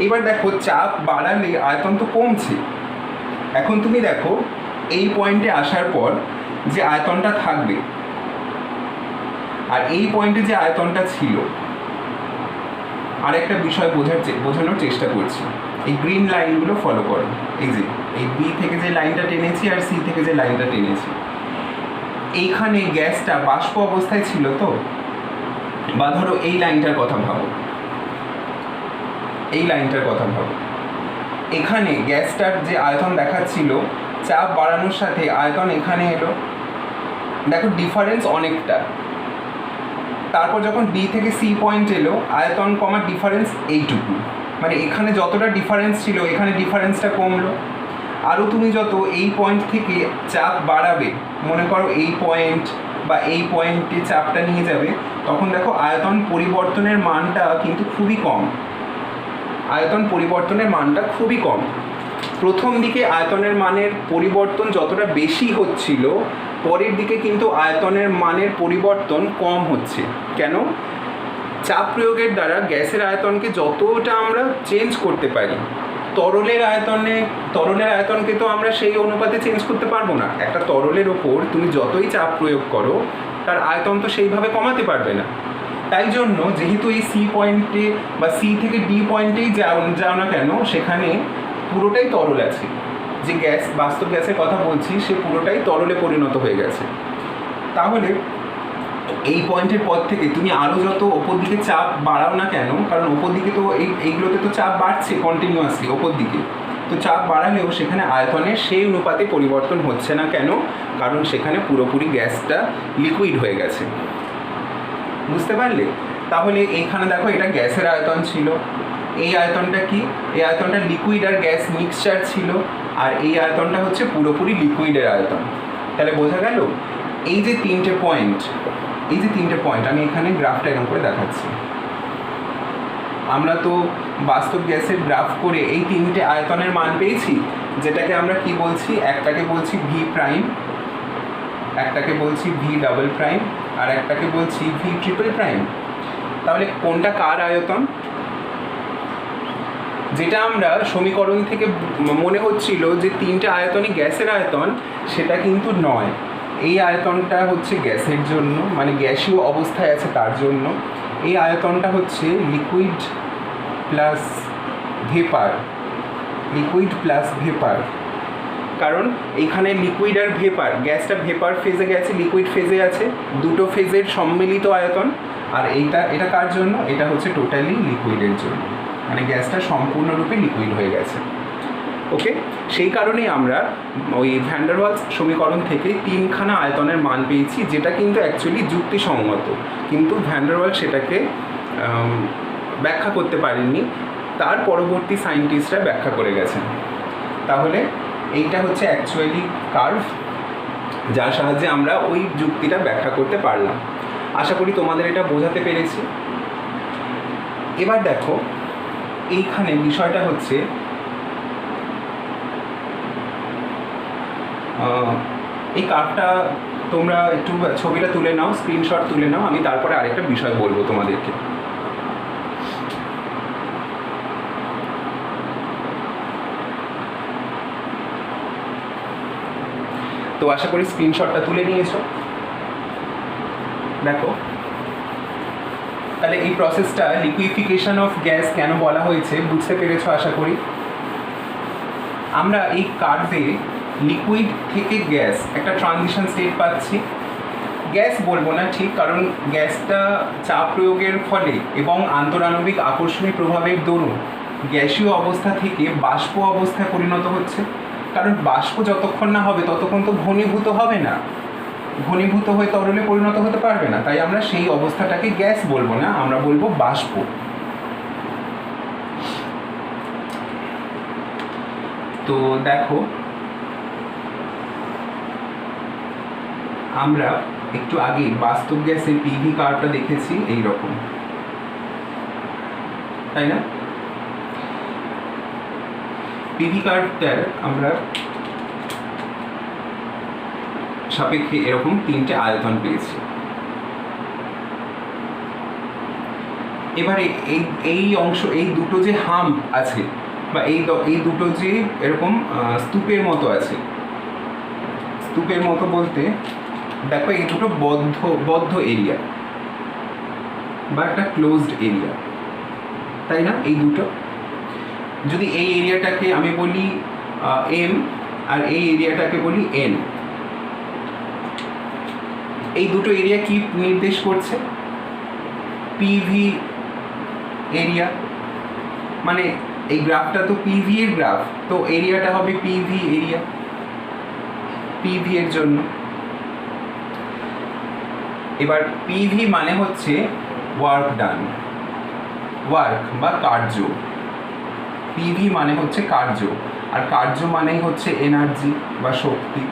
Speaker 1: এবার দেখো, চাপ বাড়ালে আয়তন তো কমছে। এখন তুমি দেখো এই পয়েন্টে আসার পর যে আয়তনটা থাকবে আর এই পয়েন্টে যে আয়তনটা ছিল, আর একটা বিষয় বোঝানোর চেষ্টা করছি। এই গ্রিন লাইনগুলো ফলো করো। এই যে এই বি থেকে যে লাইনটা টেনেছি আর সি থেকে যে লাইনটা টেনেছি, এইখানে গ্যাসটা বাষ্প অবস্থায় ছিল তো, বা ধরো এই লাইনটার কথা ভাবো, এখানে গ্যাসটার যে আয়তন দেখাচ্ছিল, চাপ বাড়ানোর সাথে আয়তন এখানে এলো, দেখো ডিফারেন্স অনেকটা। তারপর যখন বি থেকে সি পয়েন্ট এলো, আয়তন কমার ডিফারেন্স এইটুকু, মানে এখানে যতটা ডিফারেন্স ছিল এখানে ডিফারেন্সটা কমলো। আরও তুমি যত এই পয়েন্ট থেকে চাপ বাড়াবে, মনে করো এই পয়েন্ট বা এই পয়েন্টে চাপটা নিয়ে যাবে, তখন দেখো আয়তন পরিবর্তনের মানটা কিন্তু খুবই কম। প্রথম দিকে আয়তনের মানের পরিবর্তন যতটা বেশি হচ্ছিল, পরের দিকে কিন্তু আয়তনের মানের পরিবর্তন কম হচ্ছে। কেন? চাপ প্রয়োগের দ্বারা গ্যাসের আয়তনকে যতটা আমরা চেঞ্জ করতে পারি, তরলের আয়তনকে তো আমরা সেই অনুপাতে চেঞ্জ করতে পারবো না। একটা তরলের ওপর তুমি যতই চাপ প্রয়োগ করো, তার আয়তন তো সেইভাবে কমাতে পারবে না। তাই জন্য যেহেতু এই সি পয়েন্টে বা সি থেকে ডি পয়েন্টেই যাও না কেন, সেখানে পুরোটাই তরল আছে। যে বাস্তব গ্যাসের কথা বলছি, সে পুরোটাই তরলে পরিণত হয়ে গেছে। তাহলে এই পয়েন্টের পর থেকে তুমি আরও যত ওপর দিকে চাপ বাড়াও না কেন, কারণ ওপর দিকে তো এইগুলোতে তো চাপ বাড়ছে কন্টিনিউয়াসলি ওপর দিকে, তো চাপ বাড়ালেও সেখানে আয়তনের সেই অনুপাতে পরিবর্তন হচ্ছে না। কেন? কারণ সেখানে পুরোপুরি গ্যাসটা লিকুইড হয়ে গেছে। বুঝতে পারলে? তাহলে এইখানে দেখো, এটা গ্যাসের আয়তন ছিল, এই আয়তনটা কি, এই আয়তনটা লিকুইড আর গ্যাস মিক্সচার ছিল, আর এই আয়তনটা হচ্ছে পুরোপুরি লিকুইডের আয়তন। তাহলে বোঝা গেল এই যে তিনটে পয়েন্ট, আমি এখানে গ্রাফটা এরকম করে দেখাচ্ছি। আমরা তো বাস্তব গ্যাসের গ্রাফ করে এই তিনটে আয়তনের মান পেয়েছি, যেটাকে আমরা কি বলছি, একটাকে বলছি ভি প্রাইম, একটাকে বলছি ভি ডাবল প্রাইম, আর একটাকে বলছি ভি ট্রিপল প্রাইম। তাহলে কোনটা কার আয়তন? যেটা আমরা সমীকরণ থেকে মনে হচ্ছিল যে তিনটে আয়তনই গ্যাসের আয়তন, সেটা কিন্তু নয়। এই আয়তনটা হচ্ছে গ্যাসের জন্য, মানে গ্যাসীয় অবস্থায় আছে তার জন্য। এই আয়তনটা হচ্ছে লিকুইড প্লাস ভেপার, কারণ এইখানে লিকুইড আর ভেপার, গ্যাসটা ভেপার ফেজে গেছে, লিকুইড ফেজে আছে, দুটো ফেজের সম্মিলিত আয়তন। আর এটা কার জন্য? এটা হচ্ছে টোটালি লিকুইডের জন্য, মানে গ্যাসটা সম্পূর্ণরূপে লিকুইড হয়ে গেছে। ওকে, সেই কারণেই আমরা ওই ভ্যান ডার ওয়ালস সমীকরণ থেকে তিনখানা আয়তনের মান পেয়েছি, যেটা কিন্তু অ্যাকচুয়ালি যুক্তিসঙ্গত, কিন্তু ভ্যান ডার ওয়ালস সেটাকে ব্যাখ্যা করতে পারেননি, তার পরবর্তী সায়েন্টিস্টরা ব্যাখ্যা করে গেছেন। তাহলে এইটা হচ্ছে অ্যাকচুয়ালি কার্ভ, যার সাহায্যে আমরা ওই যুক্তিটা ব্যাখ্যা করতে পারলাম। আশা করি তোমাদের এটা বোঝাতে পেরেছি। এবার দেখো, এইখানে বিষয়টা হচ্ছে এই কার্ভটা তোমরা একটু ছবিটা তুলে নাও, স্ক্রিনশট তুলে নাও, আমি তারপরে আরেকটা বিষয় বলবো তোমাদেরকে। তো আশা করি স্ক্রিনশটটা তুলে নিয়েছো। দেখো, তাহলে এই প্রসেসটা লিকুইফিকেশন অফ গ্যাস কেন বলা হয়েছে বুঝতে পেরেছো আশা করি। আমরা এই কার্ভে লিকুইড থেকে গ্যাস একটা ট্রানজিশন স্টেট পাচ্ছি। গ্যাস বলবো না ঠিক, কারণ গ্যাসটা চাপ প্রয়োগের ফলে এবং আন্তরাণবিক আকর্ষণীয় প্রভাবের দরুন গ্যাসীয় অবস্থা থেকে বাষ্প অবস্থায় পরিণত হচ্ছে। কারণ বাষ্প যতক্ষণ না হবে ততক্ষণ তো ঘনীভূত হবে না, ঘনীভূত হয়ে তরলে পরিণত হতে পারবে না। তাই আমরা সেই অবস্থাটাকে গ্যাস বলবো না, আমরা বলবো বাষ্প। তো দেখো, আমরা একটু আগে বাস্তব গ্যাসের পিভি কার্ভটা দেখেছি এই রকম, তাই না? পিভি কার্ভটার আমরা সাপেক্ষে এরকম তিনটে আয়তন পেয়েছি। এবারে এই অংশ, এই দুটো যে হাম্প আছে বা এই দুটো যে এরকম স্তূপের মতো আছে, স্তূপের মতো বলতে দেখো এই দুটো বদ্ধ এরিয়া বা একটা ক্লোজড এরিয়া, তাই না? এই দুটো, যদি এই এরিয়াটাকে আমি বলি এম আর এই এরিয়াটাকে বলি এন, এই দুটো এরিয়া কি নির্দেশ করছে? PV area. মানে এই গ্রাফটা তো পিভি এর গ্রাফ, তো এরিয়াটা হবে পিভি এরিয়া, পিভি এর জন্য। এবার পিভি মানে হচ্ছে ওয়ার্ক ডান, ওয়ার্ক বা কার্য। পিভি মানে হচ্ছে কার্য, আর কার্য মানেই হচ্ছে এনার্জি বা শক্তি।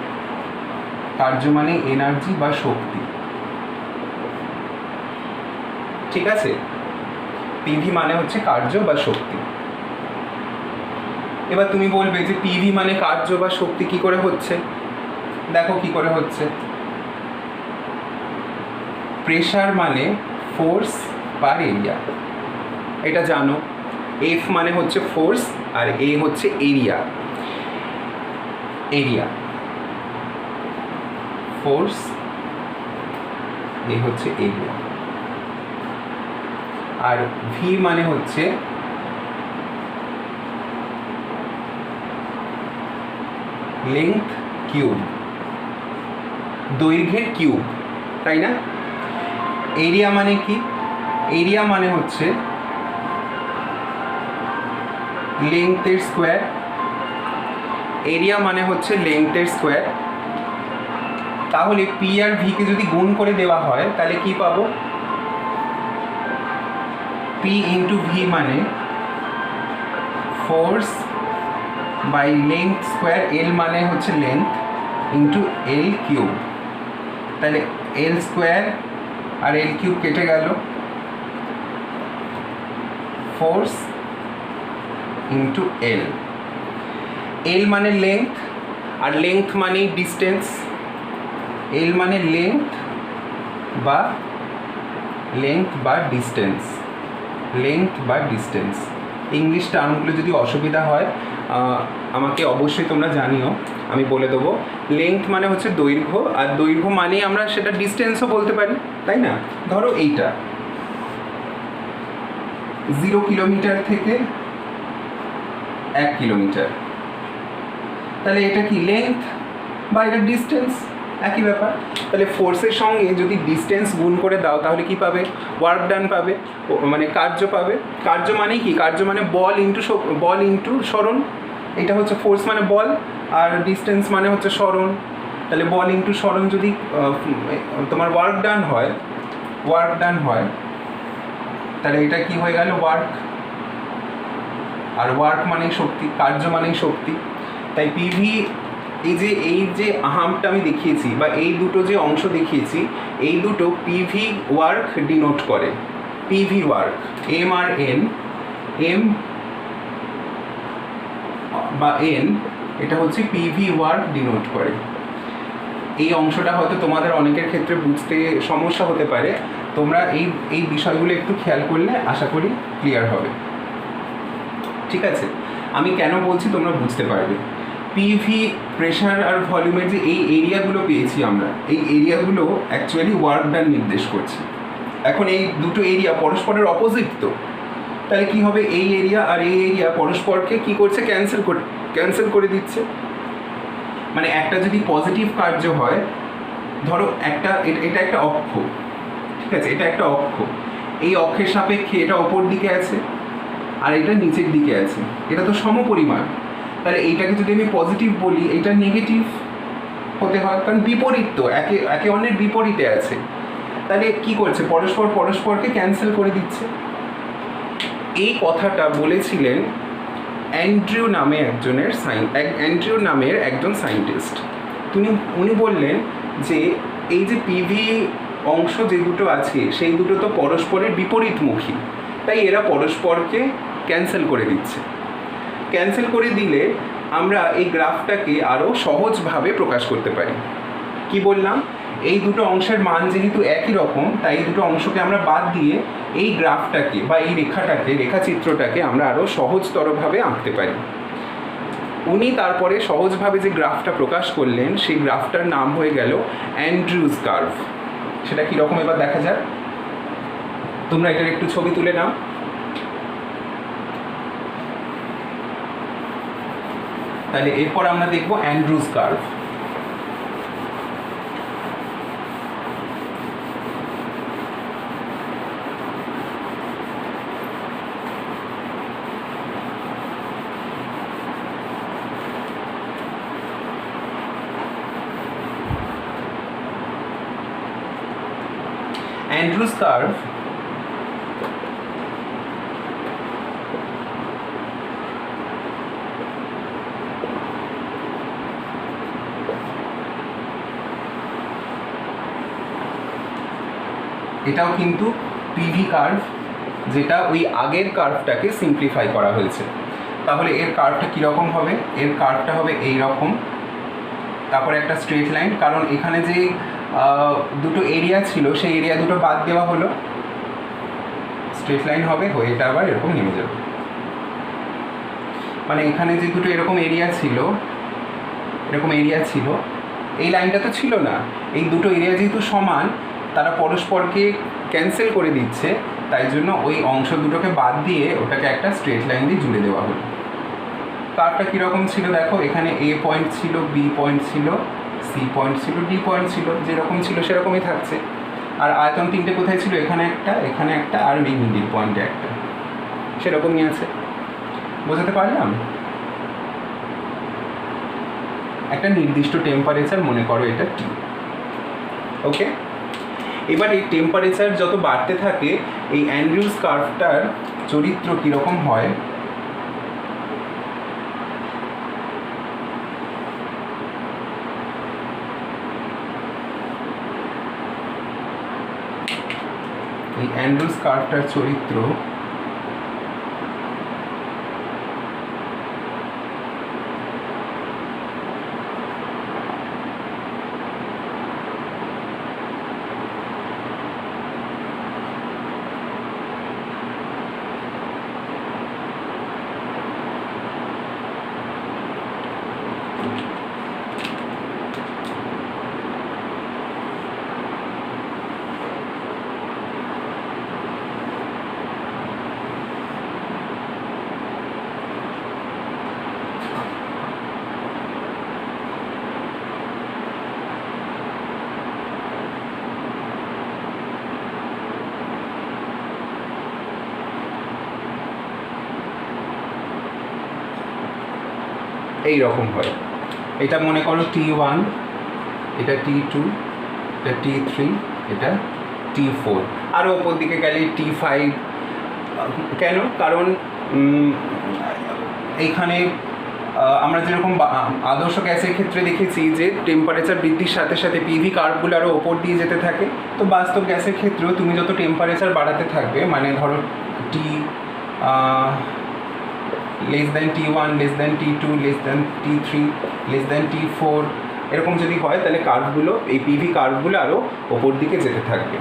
Speaker 1: কার্য মানে এনার্জি বা শক্তি, ঠিক আছে? পিভি মানে হচ্ছে কার্য বা শক্তি। এবার তুমি বলবে যে পিভি মানে কার্য বা শক্তি কি করে হচ্ছে? দেখো কি করে হচ্ছে। প্রেশার মানে ফোর্স পার এরিয়া, এটা জানো। এফ মানে হচ্ছে ফোর্স আর এ হচ্ছে এরিয়া। এরিয়া, ফোর্স, এ হচ্ছে এরিয়া। আর ভি মানে হচ্ছে লেংথ কিউব, দৈর্ঘ্যের কিউব, তাই না? এরিয়া মানে কি? এরিয়া মানে হচ্ছে লেংথের স্কোয়ার। এরিয়া মানে হচ্ছে লেংথের স্কোয়ার। তাহলে পি আর ভিকে যদি গুণ করে দেওয়া হয় তাহলে কি পাবো? পি ইন্টু ভি মানে ফোর্স বাই লেংথ স্কোয়ার, এল মানে হচ্ছে লেংথ ইন্টু এল কিউব। তাহলে এল স্কোয়ার আর এল কিউব কেটে গেল, ফোর্স ইন্টু এল। এল মানে লেংথ আর লেংথ মানে ডিস্টেন্স। এল মানে লেংথ বা ডিস্টেন্স, লেংথ বা ডিস্টেন্স। ইংলিশ টার্মগুলো যদি অসুবিধা হয় আমাকে অবশ্যই তোমরা জানিও, আমি বলে দেবো। লেংথ মানে হচ্ছে দৈর্ঘ্য, আর দৈর্ঘ্য মানে আমরা সেটা ডিস্টেন্সও বলতে পারি, তাই না? ধরো এইটা 0 কিলোমিটার থেকে 1 কিলোমিটার, তাহলে এটা কি লেংথ বা এটা ডিস্টেন্স, একই ব্যাপার। তাহলে ফোর্সের সঙ্গে যদি ডিস্টেন্স গুণ করে দাও তাহলে কি পাবে? ওয়ার্ক ডান পাবে, মানে কার্য পাবে। কার্য মানে কি? কার্য মানে বল ইন্টু সরণ। এটা হচ্ছে ফোর্স মানে বল, আর ডিস্টেন্স মানে হচ্ছে সরণ। তাহলে বল ইন্টু সরণ যদি তোমার ওয়ার্ক ডান হয় তাহলে এটা কি হয়ে গেল? ওয়ার্ক। আর ওয়ার্ক মানেই শক্তি, কার্য মানেই শক্তি। তাই পিভি, এই যে হাম্পটা আমি দেখিয়েছি বা এই দুটো যে অংশ দেখিয়েছি, এই দুটো পিভি ওয়ার্ক ডিনোট করে। PV work, M R N, M বা এন, এটা হচ্ছে পিভি ওয়ার্ক ডিনোট করে। এই অংশটা হয়তো তোমাদের অনেকের ক্ষেত্রে বুঝতে সমস্যা হতে পারে, তোমরা এই বিষয়গুলো একটু খেয়াল করলে আশা করি ক্লিয়ার হবে। ঠিক আছে, আমি কেন বলছি তোমরা বুঝতে পারবে। পিভি প্রেশার আর ভলিউমের যে এই এরিয়াগুলো পেয়েছি আমরা, এই এরিয়াগুলো অ্যাকচুয়ালি ওয়ার্ক ডান নির্দেশ করছে। এখন এই দুটো এরিয়া পরস্পরের অপোজিট, তো তাহলে কি হবে, এই এরিয়া আর এই এরিয়া পরস্পরকে কি করছে, ক্যান্সেল করে দিচ্ছে। মানে একটা যদি পজিটিভ কার্য হয়, ধরো এটা একটা অক্ষ, ঠিক আছে, এটা একটা অক্ষ, এই অক্ষের সাপেক্ষে এটা ওপর দিকে আছে আর এটা নিচের দিকে আছে, এটা তো সমপরিমাণ। তাহলে এইটাকে যদি আমি পজিটিভ বলি, এটা নেগেটিভ হতে হয়, কারণ বিপরীত, তো একে অন্যের বিপরীতে আছে। তাহলে কি করছে, পরস্পরকে ক্যান্সেল করে দিচ্ছে। এই কথাটা বলেছিলেন অ্যান্ড্রিউ নামের একজন সায়েন্টিস্ট। উনি বললেন যে এই যে পিভি অংশ যে দুটো আছে সেই দুটো তো পরস্পরের বিপরীতমুখী, তাই এরা পরস্পরকে ক্যান্সেল করে দিচ্ছে। ক্যান্সেল করে দিলে আমরা এই গ্রাফটাকে আরও সহজভাবে প্রকাশ করতে পারি। কি বললাম, এই দুটো অংশের মান যেহেতু একই রকম, তাই এই দুটো অংশকে আমরা বাদ দিয়ে এই গ্রাফটাকে বা এই রেখাচিত্রটাকে আমরা আরও সহজতরভাবে আঁকতে পারি। উনি তারপরে সহজভাবে যে গ্রাফটা প্রকাশ করলেন, সেই গ্রাফটার নাম হয়ে গেল অ্যান্ড্রিউজ কার্ভ। সেটা কীরকম এবার দেখা যাক। তোমরা এটার একটু ছবি তুলে নাও। তাহলে এরপর আমরা দেখব অ্যান্ড্রিউজ কার্ভ। অ্যান্ড্রিউজ কার্ভ এটাও কিন্তু পিভি কার্ভ, যেটা ওই আগের কার্ভটাকে সিম্পলিফাই করা হয়েছে। তাহলে এর কার্ভটা কীরকম হবে, এর কার্ভটা হবে এই রকম, তারপরে একটা স্ট্রেট লাইন, কারণ এখানে যে দুটো এরিয়া ছিল সেই এরিয়া দুটো বাদ দেওয়া হলো, স্ট্রেট লাইন হবে, হয়ে এটা আবার এরকম নেমে যাবে। মানে এখানে যে দুটো এরকম এরিয়া ছিল, এই লাইনটা তো ছিল না, এই দুটো এরিয়া যেহেতু সমান, তারা পরস্পরকে ক্যান্সেল করে দিচ্ছে, তাই জন্য ওই অংশ দুটোকে বাদ দিয়ে ওটাকে একটা স্ট্রেট লাইন দিয়ে জুড়ে দেওয়া হলো। কার্ভটা কীরকম ছিল দেখো, এখানে এ পয়েন্ট ছিল, বি পয়েন্ট ছিল, সি পয়েন্ট ছিল, ডি পয়েন্ট ছিল, যেরকম ছিল সেরকমই থাকছে। আর আয়তন তিনটে কোথায় ছিল, এখানে একটা আর এই মিডিল পয়েন্টে একটা, সেরকমই আছে। বোঝাতে পারলাম? একটা নির্দিষ্ট টেম্পারেচার, মনে করো এটা টি। ওকে, এবার এই টেম্পারেচার যত বাড়তে থাকে, এই অ্যান্ড্রিউজ কার্ভটার চরিত্র কীরকম হয় এই অ্যান্ড্রিউজ কার্ভটার চরিত্র এই রকম হয়। এটা মনে করো T1, এটা T2, এটা T3, এটা T4, আরও ওপর দিকে গেলে T5। কেন? কারণ এইখানে আমরা যেরকম আদর্শ গ্যাসের ক্ষেত্রে দেখেছি যে টেম্পারেচার বৃদ্ধির সাথে সাথে পিভি কার্ভগুলো আরও ওপর দিয়ে যেতে থাকে, তো বাস্তব গ্যাসের ক্ষেত্রেও তুমি যত টেম্পারেচার বাড়াতে থাকবে, মানে ধরো টি less than T1, less than T2, less than T3, less than T4, এরকম যদি হয় তাহলে কার্ভগুলো, এই পিভি কার্ভগুলো আরও ওপর দিকে যেতে থাকবে।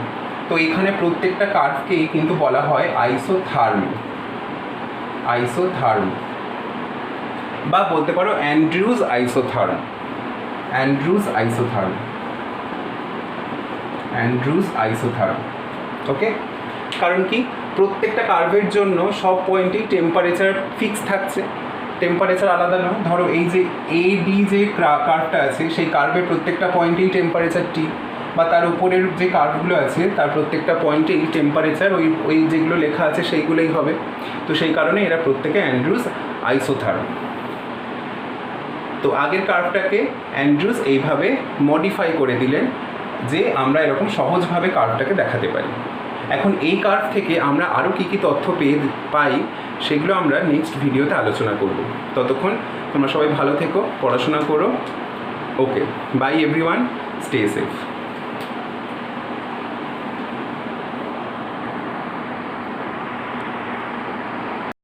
Speaker 1: তো এখানে প্রত্যেকটা কার্ভকেই কিন্তু বলা হয় আইসোথার্ম, আইসোথার্ম বা বলতে পারো Andrews isotherm, Andrews isotherm, Andrews isotherm. ওকে, কারণ কি প্রত্যেকটা কার্ভের জন্য সব পয়েন্টেই টেম্পারেচার ফিক্স থাকছে, টেম্পারেচার আলাদা নয়। ধরো এই যে এডি যে কার্ভটা আছে সেই কার্ভের প্রত্যেকটা পয়েন্টেই টেম্পারেচার টি, বা তার উপরের যে কার্ভগুলো আছে তার প্রত্যেকটা পয়েন্টেই টেম্পারেচার ওই যেগুলো লেখা আছে সেইগুলোই হবে। তো সেই কারণে এরা প্রত্যেকে অ্যান্ড্রিউজ আইসোথার্ম। তো আগের কার্ভটাকে অ্যান্ড্রিউজ এইভাবে মডিফাই করে দিলেন যে আমরা এরকম সহজভাবে কার্ভটাকে দেখাতে পারি। এখন এই কার্ভ থেকে আমরা আরও কী কী তথ্য পাই সেগুলো আমরা নেক্সট ভিডিওতে আলোচনা করব। ততক্ষণ তোমরা সবাই ভালো থেকো, পড়াশোনা করো। ওকে, বাই এভরিওয়ান, স্টে সেফ।